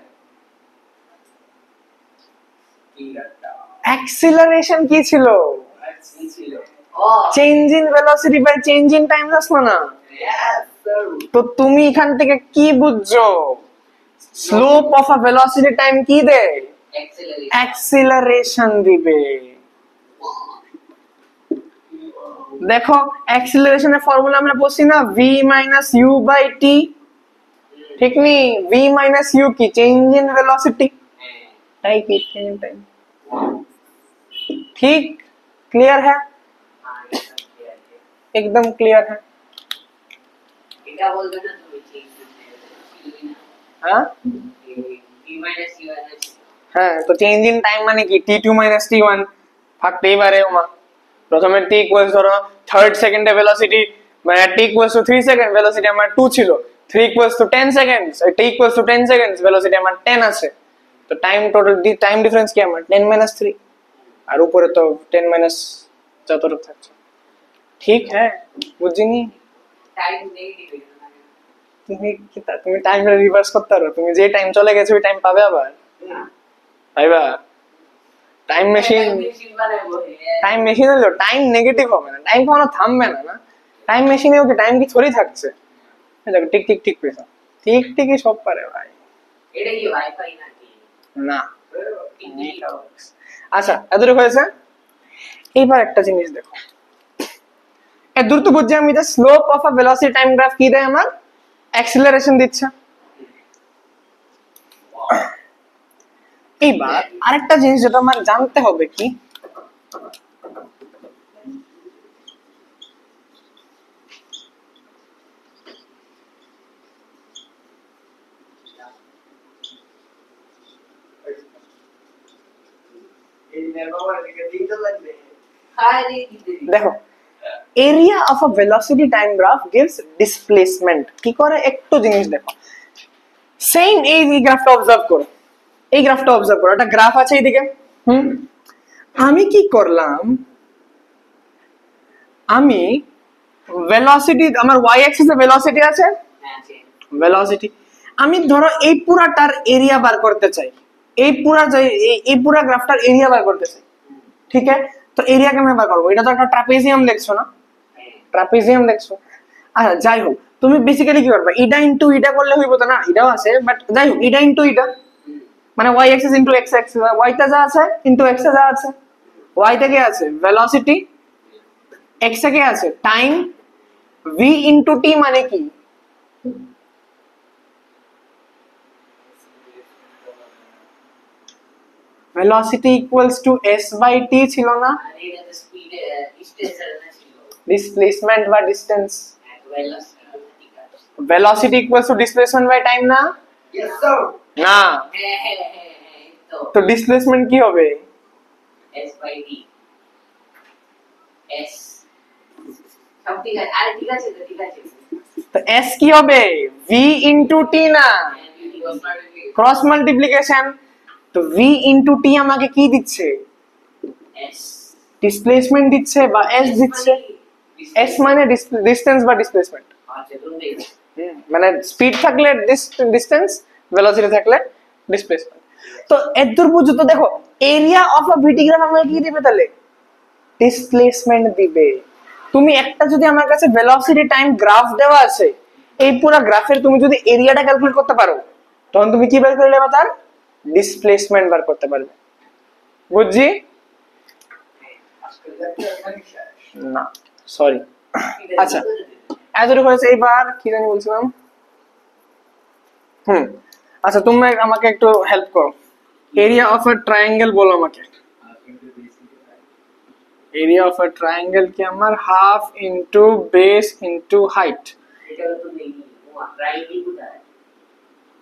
Acceleration কি ছিল? Change in velocity by change in time আসলো না? তো তুমি এখান থেকে কি বুঝছো? Slope of a velocity time কি দেয়? অ্যাক্সিলারেশন দিবে। দেখো অ্যাক্সিলারেশনের ফর্মুলা আমরা বলছি না, v minus you by T, ঠিক নি? v মাইনাস ইউ কি? চেঞ্জ ইন ভেলোসিটি, তাই কি চেঞ্জ ইন টাইম। ठीक, क्लियर है? एकदम क्लियर है। এটা বলবে না তুমি ঠিক हाँ হ্যাঁ, তো চেঞ্জ ইন টাইম মানে কি? t2 মাইনাস t1 থাকতেই পারে ওমা। প্রথমে t ইকুয়ালস ধরো 3rd সেকেন্ডে ভেলোসিটি, মানে t equals to 3 second, velocity আমার 2 ছিল, 3 equals to 10 seconds, t equals to 10 seconds, velocity আমার 10 আছে। তো টাইম টোটাল টাইম ডিফারেন্স কি আমার? 10 মাইনাস 3, আর উপরে তো 10 মাইনাস যতটুকু থাকছে। ঠিক হ্যাঁ, বুঝিনি? টাইম নেগেটিভ তুমি টাইমটা রিভার্স করতে পারো, তুমি যে টাইম চলে গেছে ওই টাইম পাবে আবার, পাইবা? টাইম মেশিন, টাইম মেশিন হলো টাইম নেগেটিভ হবে না, টাইম কখনো থামবে না। না টাইম মেশিনে ওকে টাইম কি থরি থাকছে? দেখো টিক টিক টিক পেছো, টিক টিকই সব পারে ভাই। এটা কি ওয়াইফাই নাকি? না। আচ্ছা এতটুকু হয়েছে। এইবার একটা জিনিস দেখো, এত দূর তো বুঝছি আমি, যে slope of a velocity time graph কি দেয় আমার? অ্যাক্সিলারেশন দিচ্ছে। এইবার আরেকটা জিনিস যেটা আমার জানতে হবে কি, দেখো area of a velocity time graph gives displacement. কি করে একটু জিনিস দেখো, সেম এই গ্রাফটা অবজার্ভ করো, এই গ্রাফটা অবজার্ভ করো, একটা গ্রাফ আছে এইদিকে। আমি কি করলাম, আমি ভেলোসিটি, আমার ওয়াই অ্যাক্সিসে ভেলোসিটি আছে, হ্যাঁ আছে। ভেলোসিটি, আমি ধরো এই পুরাটার এরিয়া বার করতে চাই, এই পুরা এই পুরা গ্রাফটার এরিয়া বার করতে চাই, ঠিক আছে? তো এরিয়া কেমনে বার করবো? এটা তো একটা ট্রাপিজিয়াম দেখছো না, ট্রাপিজিয়াম দেখছো। আচ্ছা যাই হোক, তুমি বেসিক্যালি কি করবে, ইটা ইনটু ইটা করলে হইব তো না, এটাও আছে বাট যাই হোক, ইটা ইনটু ইটা মানে Y axis into X axis, Y তে যা আছে ইনটু এক্স এ যা আছে, ওয়াই তে কি আছে ভেলোসিটি, এক্স এ কি আছে টাইম, ভি ইনটু টি মানে কি, velocity equals to s by t ছিল না, আর এটা তো স্পিড ডিসটেন্স এর না ছিল। displacement বা distance, ভেলোসিটি ঠিক আছে। velocity equals to displacement by time না, ইয়েস স্যার। না, হ্যাঁ তো তো displacement কি হবে, s বাই d s সব ঠিক আছে, আর ঠিক আছে তো ঠিক আছে। তো s কি হবে v into t না, ক্রস মাল্টিপ্লিকেশন, তো v into t আমাকে কি দিচ্ছে, s ডিসপ্লেসমেন্ট দিচ্ছে বা s দিচ্ছে, s মানে ডিসটেন্স বা ডিসপ্লেসমেন্ট, আচ্ছা তুমি মানে স্পিড থাকলে ডিসটেন্স, ভেলোসিটি থাকলে ডিসপ্লেসমেন্ট। তো এতদূর পর্যন্ত দেখো area of a VT graph আমাকে কি দিবে তাহলে, ডিসপ্লেসমেন্ট দিবে। তুমি একটা যদি আমার কাছে ভেলোসিটি টাইম গ্রাফ দেওয়া আছে, এই পুরো গ্রাফের তুমি যদি এরিয়াটা ক্যালকুলেট করতে পারো, তখন তুমি কি বের করে নেবে, তার ডিসপ্লেসমেন্ট বার করতে পারবে। বুঝছি না, সরি। আচ্ছা এতটুকু হয়েছে, এইবার কি জানি বলছিলাম, আচ্ছা তোমরা আমাকে একটু হেল্প করো, এরিয়া অফ আ ট্রায়াঙ্গেল বলো আমাকে, এরিয়া অফ আ ট্রায়াঙ্গেল কি আমার half into base into height, এটা তো নেই ও ট্রায়াঙ্গেল কোথায়,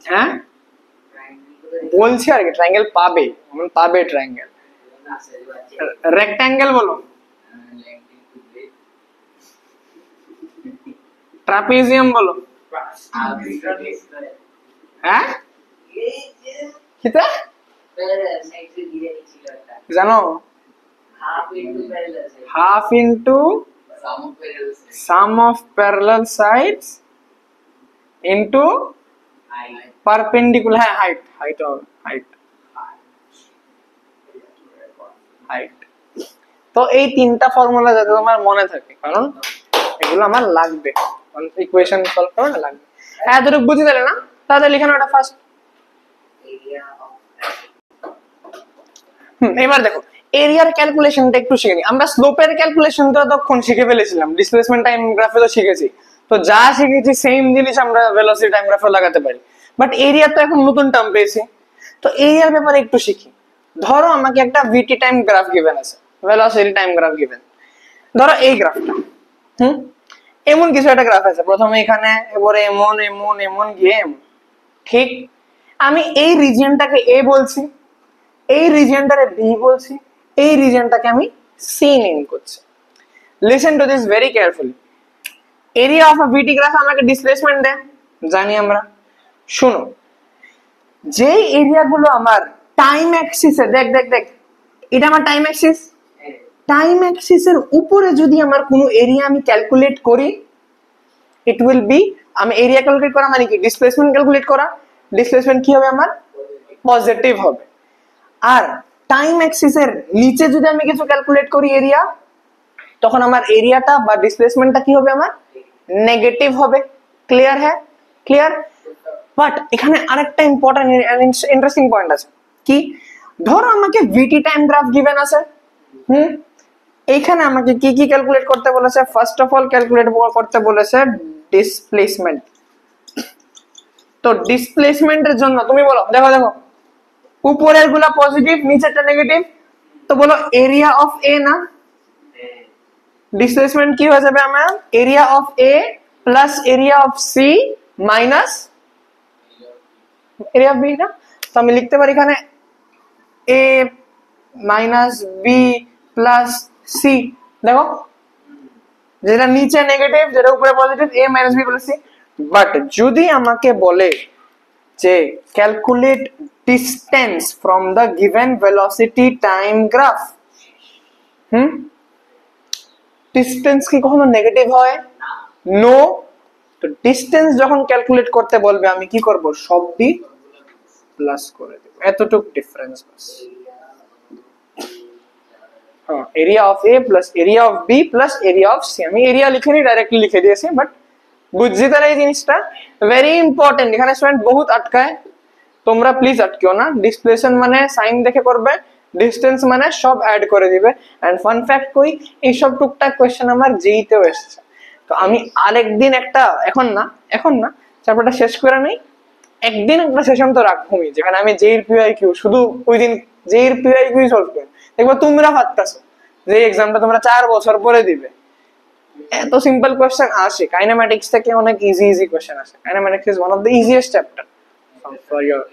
হ্যাঁ ট্রায়াঙ্গেল কোথায় বলছি আর কি, ট্রায়াঙ্গেল পাবে, মানে পাবে ট্রায়াঙ্গেল, না স্যার আছে রেক্ট্যাঙ্গেল বলো, লেংথ ইনটু ব্রেথ ট্রাপিজিয়াম বলো, হ্যাঁ কিতা সাইডে দিয়ে ছিল একটা জানো, half into parallel half into sum of parallel sides into perpendicular, হ্যাঁ হাইট, হাইট হবে হাইট, হাইট। তো এই তিনটা ফর্মুলা যাতে তোমার মনে থাকে, কারণ এগুলো আমার লাগবে, ইকুয়েশন সলভ করা লাগবে। হ্যাঁ এতটুকু বুঝে গেলে না, তাহলে লিখানো এটা ফার্স্ট। এরিয়া অফ এবার দেখো এরিয়ার ক্যালকুলেশনটা একটু শিখে নিই আমরা, স্লোপের ক্যালকুলেশনটা তখন শিখে ফেলেছিলাম, ডিসপ্লেসমেন্ট টাইম গ্রাফে তো শিখেছি, তো যা শিখেছি সেম জিনিস আমরা ভেলোসিটি টাইম গ্রাফে লাগাতে পারি, বাট এরিয়া তো এখন নতুন টার্ম পেয়েছি, তো এরিয়ার ব্যাপারে একটু শিখি। ধরো আমাকে একটা ভিটি টাইম গ্রাফ গিভেন আছে, ভেলোসিটি টাইম গ্রাফ গিভেন, ধরো এই গ্রাফটা, এমন কিছু একটা গ্রাফ আছে, প্রথমে এখানে, এবারে এমন এমন এমন গিয়ে এমন, ঠিক? আমি এই রিজিয়নটাকে এ বলছি, এই রিজিয়নটারে বি বলছি, এই রিজিয়নটাকে আমি সি নেম করছি। Listen to this very carefully, area of a VT graph আমাকে ডিসপ্লেসমেন্ট দেয়, জানি আমরা। শুনো, যে এরিয়াগুলো আমার টাইম অ্যাক্সিসে, দেখ দেখ দেখ, এটা আমার টাইম অ্যাক্সিস, টাইম অ্যাক্সিসের উপরে যদি আমার কোনো এরিয়া আমি ক্যালকুলেট করি, ইট উইল বি, আমি এরিয়া ক্যালকুলেট করা মানে কি ডিসপ্লেসমেন্ট ক্যালকুলেট করা, ডিসপ্লেসমেন্ট কি হবে আমার পজিটিভ হবে। আর টাইম অ্যাক্সিসের নিচে যদি আমি কিছু ক্যালকুলেট করি এরিয়া, তখন আমার এরিয়াটা বা ডিসপ্লেসমেন্টটা কি হবে আমার নেগেটিভ হবে। ক্লিয়ার হ্যাঁ, ক্লিয়ার? বাট এখানে আরেকটা ইম্পর্টেন্ট ইন্টারেস্টিং পয়েন্ট আছে, কি ধরো আমাকে ভিটি টাইম গ্রাফ গিভেন আছে, এইখানে আমাকে কি কি ক্যালকুলেট করতে বলেছে, ফার্স্ট অফ অল ক্যালকুলেট করতে বলেছে ডিসপ্লেসমেন্ট। তো ডিসপ্লেসমেন্টের জন্য তুমি বলো, দেখো দেখো উপরের গুলা পজিটিভ, নিচেরটা নেগেটিভ, তো বলো এরিয়া অফ এ না, ডিসপ্লেসমেন্ট কি হয়ে যাবে আমার area of A plus area of C minus area of B না। তো আমি লিখতে পারি এখানে A minus B plus C, দেখো যেটা নিচে নেগেটিভ, যেটা উপরে positive, A minus B plus C. But যদি আমাকে বলে যে calculate distance from the given velocity time graph, distance কি কখনো নেগেটিভ হয়? না নো। তো ডিস্টেন্স যখন ক্যালকুলেট করতে বলবে আমি কি করব, সবটি প্লাস করে দেব, এতটুকু ডিফারেন্স বাস। হ্যাঁ, area of A plus area of B plus area of C, আমি এরিয়া লিখিনি, ডাইরেক্টলি লিখে দিয়েছি, বাট বুঝছি তারা এই জিনিসটা ভেরি ইম্পর্টেন্ট। এখানে স্টুডেন্ট বহুত আটকায়, তোমরা প্লিজ আটকিও না। ডিসপ্লেসমেন্ট মানে সাইন দেখে করবে, ডিস্টেন্স মানে সব অ্যাড করে দিবে। এন্ড ফান ফ্যাক্ট কই, এইসব টুকটাক কোয়েশ্চেন আমার যেইতেও এসেছে। তো আমি আরেকদিন একটা, এখন না চ্যাপ্টারটা শেষ করে নেই, একদিন একটা সেশন তো রাখবোই যেখানে আমি জেইর পিআইকিউ, শুধু ওই দিন জেইর পিআইকিউ সলভ করি। দেখবো তোমরা ভাবতেছো যে এক্সামটা তোমরা 4 বছর পরে দিবে, এত সিম্পল কোয়েশ্চেন আসে। কাইনেম্যাটিক্স থেকে অনেক ইজি কোয়েশ্চেন আসে। Kinematics is one of the easiest chapter for your.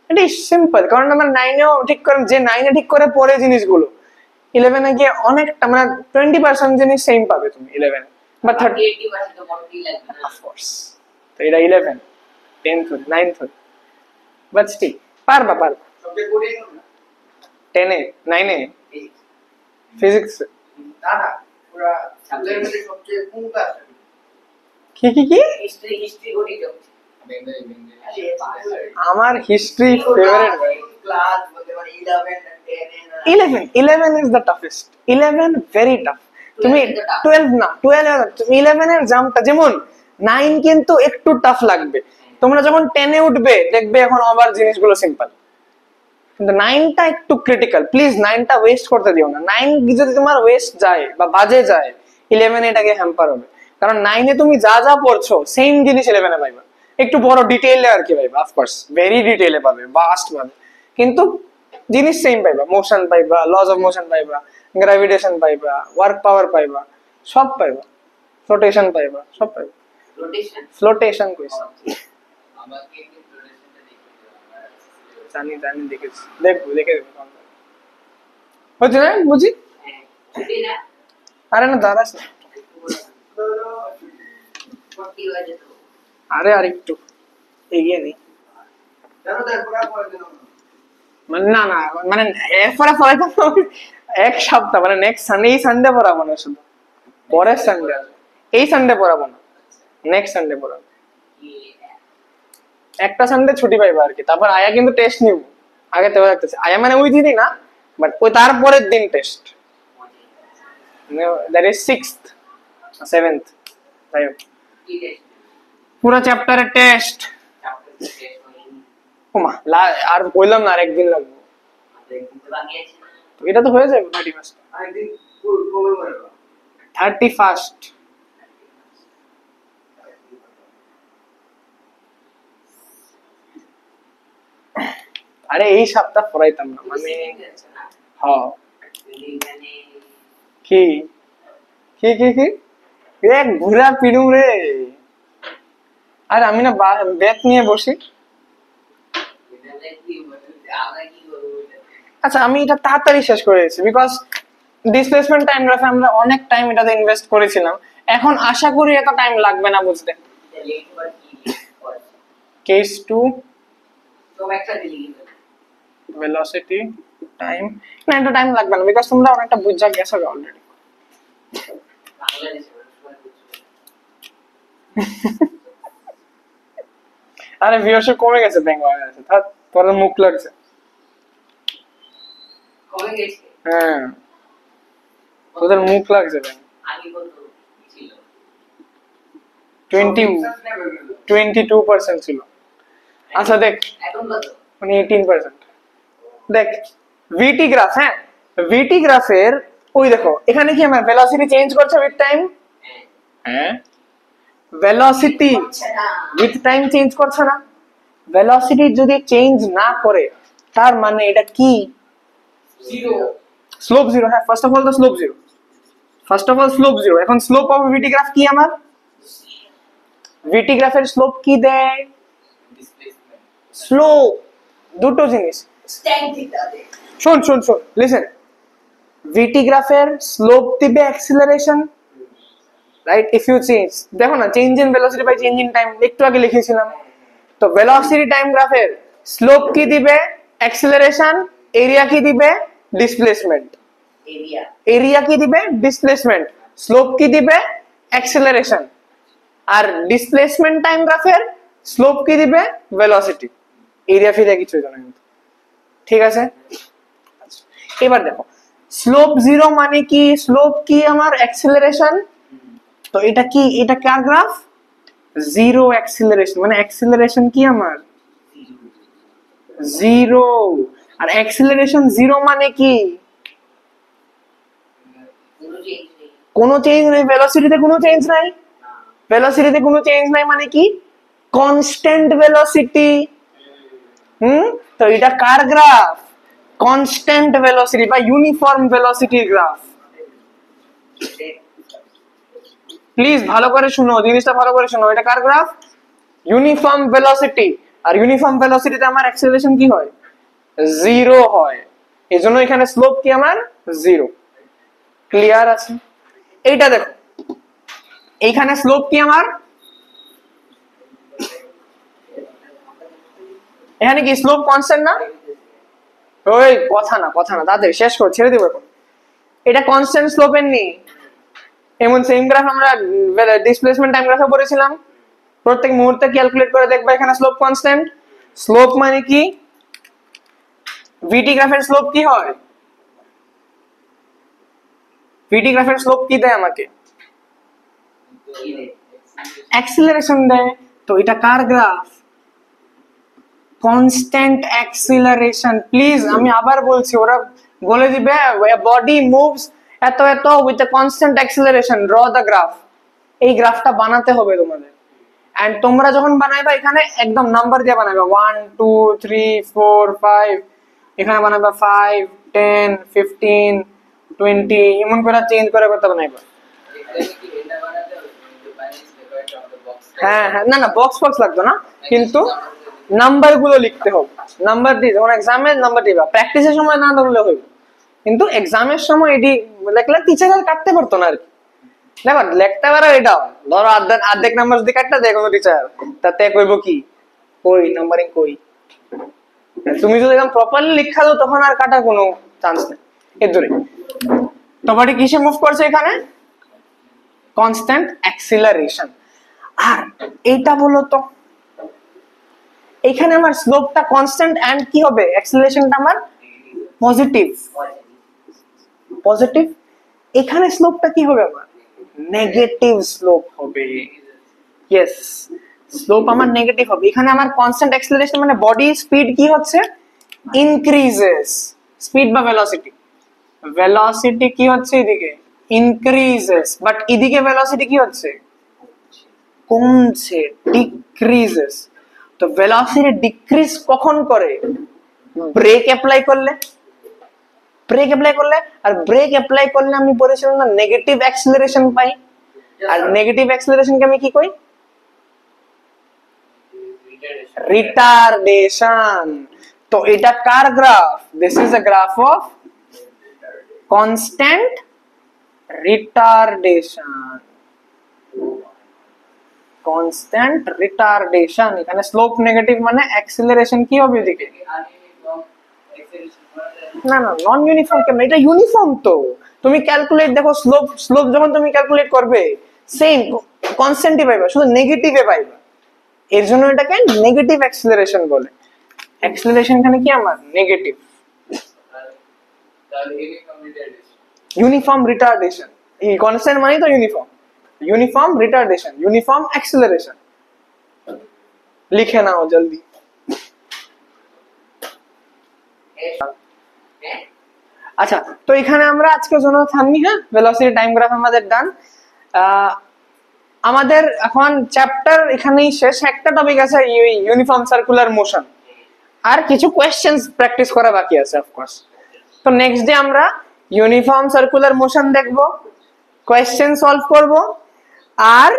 এটা সিম্পল, কারণ আমরা 9এও ঠিক করে, যে 9এ ঠিক করে পড়ে জিনিসগুলো 11 এ গিয়ে অনেকটা মানে 20% জিনিস সেম পাবে তুমি 11 এ, বা 30 80% তো মোটেই লাগবে না অফ কোর্স। তো এটা 11 10th 9th, বাট স্টিল পারবা সবচেয়ে কঠিন 10 এ 9 এ ফিজিক্স দাদা পুরো সাবজেক্টের মধ্যে সবচেয়ে কোন ক্লাসটা কি হিস্ট্রি কঠিন যাচ্ছে আমার হিস্ট্রি ফেভারিট ক্লাস বলতে পারি 11 and 10 11 is the toughest, 11 very tough। তুমি 12 না, 12 তুমি 11 এর জাম্পটা, যেমন 9 কিন্তু একটু টাফ লাগবে, তোমরা যখন 10 এ উঠবে দেখবে এখন আবার জিনিসগুলো সিম্পল, কিন্তু 9টা একটু ক্রিটিক্যাল। প্লিজ 9টা ওয়েস্ট করতে দিও না। 9 যদি তোমার ওয়েস্ট যায় বা বাজে যায়, 11 এটাকে হ্যাম্পার হবে। কারণ 9 এ তুমি যা যা পড়ছো সেম জিনিস 11 এ পাইবা, একটু বড় ডিটেইলে আর কি পাইবা, অফকোর্স ভেরি ডিটেইলে পাবে, বাস্ট পাবে, কিন্তু জিনিস সেম পাইবা। মোশন পাইবা, লজ অফ মোশন পাইবা, গ্র্যাভিটেশন পাইবা, ওয়ার্ক পাওয়ার পাইবা, সব পাইবা, ফ্লোটেশন পাইবা, সব পাইবা। রোটেশন ফ্লোটেশন কইছি, আমাকে কি রোটেশনটা দেখতে জানি দেখেছি, দেখে দেবো হচ্ছে না, বুঝি। হ্যাঁ ছুটি না আরে না দাঁড়াস না, 40 বাজে তো আরে আর একটু এগিয়ে নেই, জানো তো পুরো পড়ে দিন মানে না মানে এরপরে পড়াবো এক সপ্তাহ, মানে নেক্সট সানডে, এই সানডে পড়াবো না, শুধু পরের সানডে, এই সানডে পড়াবো না, নেক্সট সানডে পড়াবো। একটা সানডে ছুটি পাইবা আর কি, তারপর আয়া কিন্তু টেস্ট নিব, আগে তো রাখতেছে আয়া মানে ওই দিনই না, বাট ওই তারপরের দিন test, that is 6th 7th, তাই কি টেস্ট পুরো চ্যাপ্টারের টেস্ট। চ্যাপ্টার টেস্ট হয়নি ওমা আর বললাম না, আর একদিন লাগবে, কিন্তু বাকি আছে না তো এটা তো হয়ে যাবে 31st, আরেকদিন কবে পড়াবো 31st। আরে এই সপ্তাহ পড়াইতাম না মানে, হ্যাঁ কি কি কি কি এক ঘুরা পিড়ুম রে। আর আমি না ব্যাগ নিয়ে বসি, আচ্ছা আমি এটা তাড়াতাড়ি শেষ করে দিয়েছি, বিকজ ডিসপ্লেসমেন্ট টাইম গ্রাফে আমরা অনেক টাইম এটাতে ইনভেস্ট করেছিলাম, এখন আশা করি এত টাইম লাগবে না বুঝতে। কেস 2 ভেলোসিটি টাইম, না এটা টাইম লাগবে না, বিকজ তোমরা অনেকটা বুঝা গেছো অলরেডি। আরে ভিউয়ারশিপ কমে গেছে, ব্যাংক হয়ে গেছে, তোর মুখ লাগছে। হ্যাঁ তোদের মুখ লাগছে ব্যাংক। 22% ছিল। আচ্ছা দেখ মানে 18%। দেখ ভিটি গ্রাফ, হ্যাঁ ভিটি গ্রাফের ওই দেখো এখানে কি আমার ভেলোসিটি চেঞ্জ করছে উইথ টাইম, হ্যাঁ ভেলোসিটি উইথ টাইম চেঞ্জ করছে না, ভেলোসিটি যদি চেঞ্জ না করে তার মানে এটা কি, জিরো স্লোপ জিরো। হ্যাঁ first of all the slope zero, first of all slope zero. এখন স্লোপ অফ ভিটি গ্রাফ কি, আমার ভিটি গ্রাফের স্লোপ কি দেয়, স্লোপ, দুটো জিনিস। শোন লিসেন, ভিটি গ্রাফের স্লোপ দিবে acceleration, right? If you change, দেখো না change in velocity by change in time একটু আগে লিখেছিলাম, তো ভেলোসিটি টাইম গ্রাফের স্লোপ কি দিবে, অ্যাক্সিলারেশন, এরিয়া কি দিবে, ডিসপ্লেসমেন্ট, এরিয়া কি দিবে, ডিসপ্লেসমেন্ট। স্লোপ কি দিবে? অ্যাক্সেলারেশন। আর ডিসপ্লেসমেন্ট টাইম গ্রাফের স্লোপ কি দিবে? ভেলোসিটি। এরিয়া ফিরিয়া কিছু জানা কিন্তু, ঠিক আছে। এবার দেখো স্লোপ জিরো মানে কি? স্লোপ কি আমার? অ্যাক্সেলারেশন। তো এটা কি? এটা কার গ্রাফ? জিরো অ্যাক্সেলারেশন, মানে অ্যাক্সেলারেশন কি আমার? জিরো। আর অ্যাক্সেলারেশন জিরো মানে কি? কোনো চেঞ্জ নেই, ভেলোসিটিতে কোনো চেঞ্জ নাই। ভেলোসিটিতে কোনো চেঞ্জ নাই মানে কি? Constant velocity. তো এটা কার গ্রাফ? কনস্ট্যান্ট ভেলোসিটি বা ইউনিফর্ম ভেলোসিটির গ্রাফ। প্লিজ ভালো করে শুনো, জিনিসটা ভালো করে শুনো। এটা কার গ্রাফ? Uniform velocity. আর ইউনিফর্ম ভেলোসিটিতে আমার অ্যাক্সেলারেশন কি হয়? জিরো হয়। এজন্য এখানে স্লোপ কি আমার? জিরো। ক্লিয়ার আছে? এইটা দেখো, এইখানে স্লোপ কি আমার? এখানে কি স্লোপ কনস্ট্যান্ট না? ওই কথা না তাদের শেষ করে ছেড়ে দিব এখন। এটা কনস্ট্যান্ট স্লোপের নি। এমন সেম গ্রাফ আমরা ডিসপ্লেসমেন্ট টাইম গ্রাফে পড়েছিলাম। প্রত্যেক মুহূর্তে ক্যালকুলেট করে দেখবা এখানে স্লোপ কনস্ট্যান্ট। স্লোপ মানে কি? ভিটি গ্রাফের স্লোপ কি হয়? ভিটি গ্রাফের স্লোপ কি দেয় আমাকে? অ্যাক্সিলারেশন দেয়। তো এটা কার গ্রাফ? Constant acceleration. প্লিজ আমি আবার বলছি, ওরা বলে দিবে বডি মুভস এত এত with a constant acceleration, draw the graph. এই গ্রাফটা বানাতে হবে তোমাদের। এন্ড তোমরা যখন বানাইবা এখানে একদম নাম্বার দিয়ে বানাইবা, 1 2 3 4 5, এখানে বানাইবা 5 10 15 20, এমন করে চেঞ্জ করে করতে বানাইবা। হ্যাঁ হ্যাঁ, না বক্স লাগতো না, কিন্তু নাম্বার গুলো লিখতে হবে। নাম্বার দিয়ে যখন এক্সামে নাম্বার দিবা, প্র্যাকটিসের সময় না ধরলে হবে, কিন্তু এক্সামের সময় এটি লেখলে টিচার আর কাটতে পারতো না আর কি। দেখো লেখতে পারো, এটাও ধরো অর্ধেক নাম্বার যদি কাটতে দেয় কোনো টিচার, তাতে কইব কি কই নাম্বারিং কই। তুমি যদি একদম প্রপারলি লিখা দাও তখন আর কাটার কোনো চান্স নেই। এর ধরে তোমাকে কিসে মুভ করছে? এখানে কনস্ট্যান্ট অ্যাক্সিলারেশন। আর এইটা বলো তো, এখানে আমার স্লোপটা কনস্ট্যান্ট এন্ড কি হবে? অ্যাক্সিলারেশনটা আমার পজিটিভ। পজিটিভ। এখানে স্লোপটা কি হবে আমার? নেগেটিভ স্লোপ হবে। ইয়েস, স্লোপ আমার নেগেটিভ হবে। এখানে আমার কনস্ট্যান্ট অ্যাক্সিলারেশন মানে বডি স্পিড কি হচ্ছে? ইনক্রিজেস। স্পিড বা ভেলোসিটি, ভেলোসিটি কি হচ্ছে? এদিকে ইনক্রিজেস, বাট এদিকে ভেলোসিটি কি হচ্ছে? কমছে, ডিক্রিজেস। তো ভেলোসিটি ডিক্রিজ কখন করে? ব্রেক অ্যাপ্লাই করলে। ব্রেক অ্যাপ্লাই করলে, আর ব্রেক অ্যাপ্লাই করলে আমি বলেছিলাম না নেগেটিভ অ্যাক্সিলারেশন পাই। আর নেগেটিভ অ্যাক্সিলারেশনকে আমি কি কই? রিটারডেশন। তো এটা কার graph? This is a graph of constant retardation. Constant retardation. এখানে স্লোপ নেগেটিভ মানে অ্যাক্সিলারেশন কি হবে এদিকে? না নন ইউনিফর্ম কেন? এটা ইউনিফর্ম তো। তুমি ক্যালকুলেট দেখো, স্লোপ যখন তুমি ক্যালকুলেট করবে সেম কনস্ট্যান্টই পাইবা, শুধু নেগেটিভে পাইবা। এর জন্য এটাকে নেগেটিভ অ্যাক্সিলারেশন বলে। অ্যাক্সিলারেশন এখানে কি আমার? নেগেটিভ। Uniform retardation. এই কনস্ট্যান্ট মানে তো uniform. Uniform retardation, uniform acceleration. লিখে নাও জলদি। আচ্ছা, তো এখানে আমরা আজকের জন্য থামি। হ্যাঁ, ভেলোসিটি টাইম গ্রাফ আমাদের ডান। আমাদের এখন চ্যাপ্টার এখানেই শেষ। একটা টপিক আছে ইউনিফর্ম সার্কুলার মোশন, আর কিছু কোয়েশ্চেন্স প্র্যাকটিস করা বাকি আছে অফকোর্স। তো নেক্সট ডে আমরা ইউনিফর্ম সার্কুলার মোশন দেখব, কোয়েশ্চেন সলভ করব, আর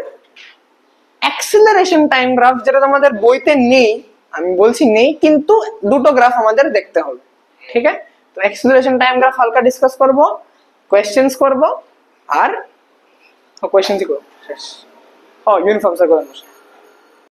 অ্যাক্সিলারেশন টাইম গ্রাফ যেটা তোমাদের বইতে নেই, আমি বলছি নেই, কিন্তু দুটো গ্রাফ আমাদের দেখতে হবে। ঠিক আছে? তো অ্যাক্সিলারেশন টাইম গ্রাফ হালকা ডিসকাস করব, কোয়েশ্চেন্স করব, আর কোয়েশ্চেন্সই করব শেষ। Uniform circular motion.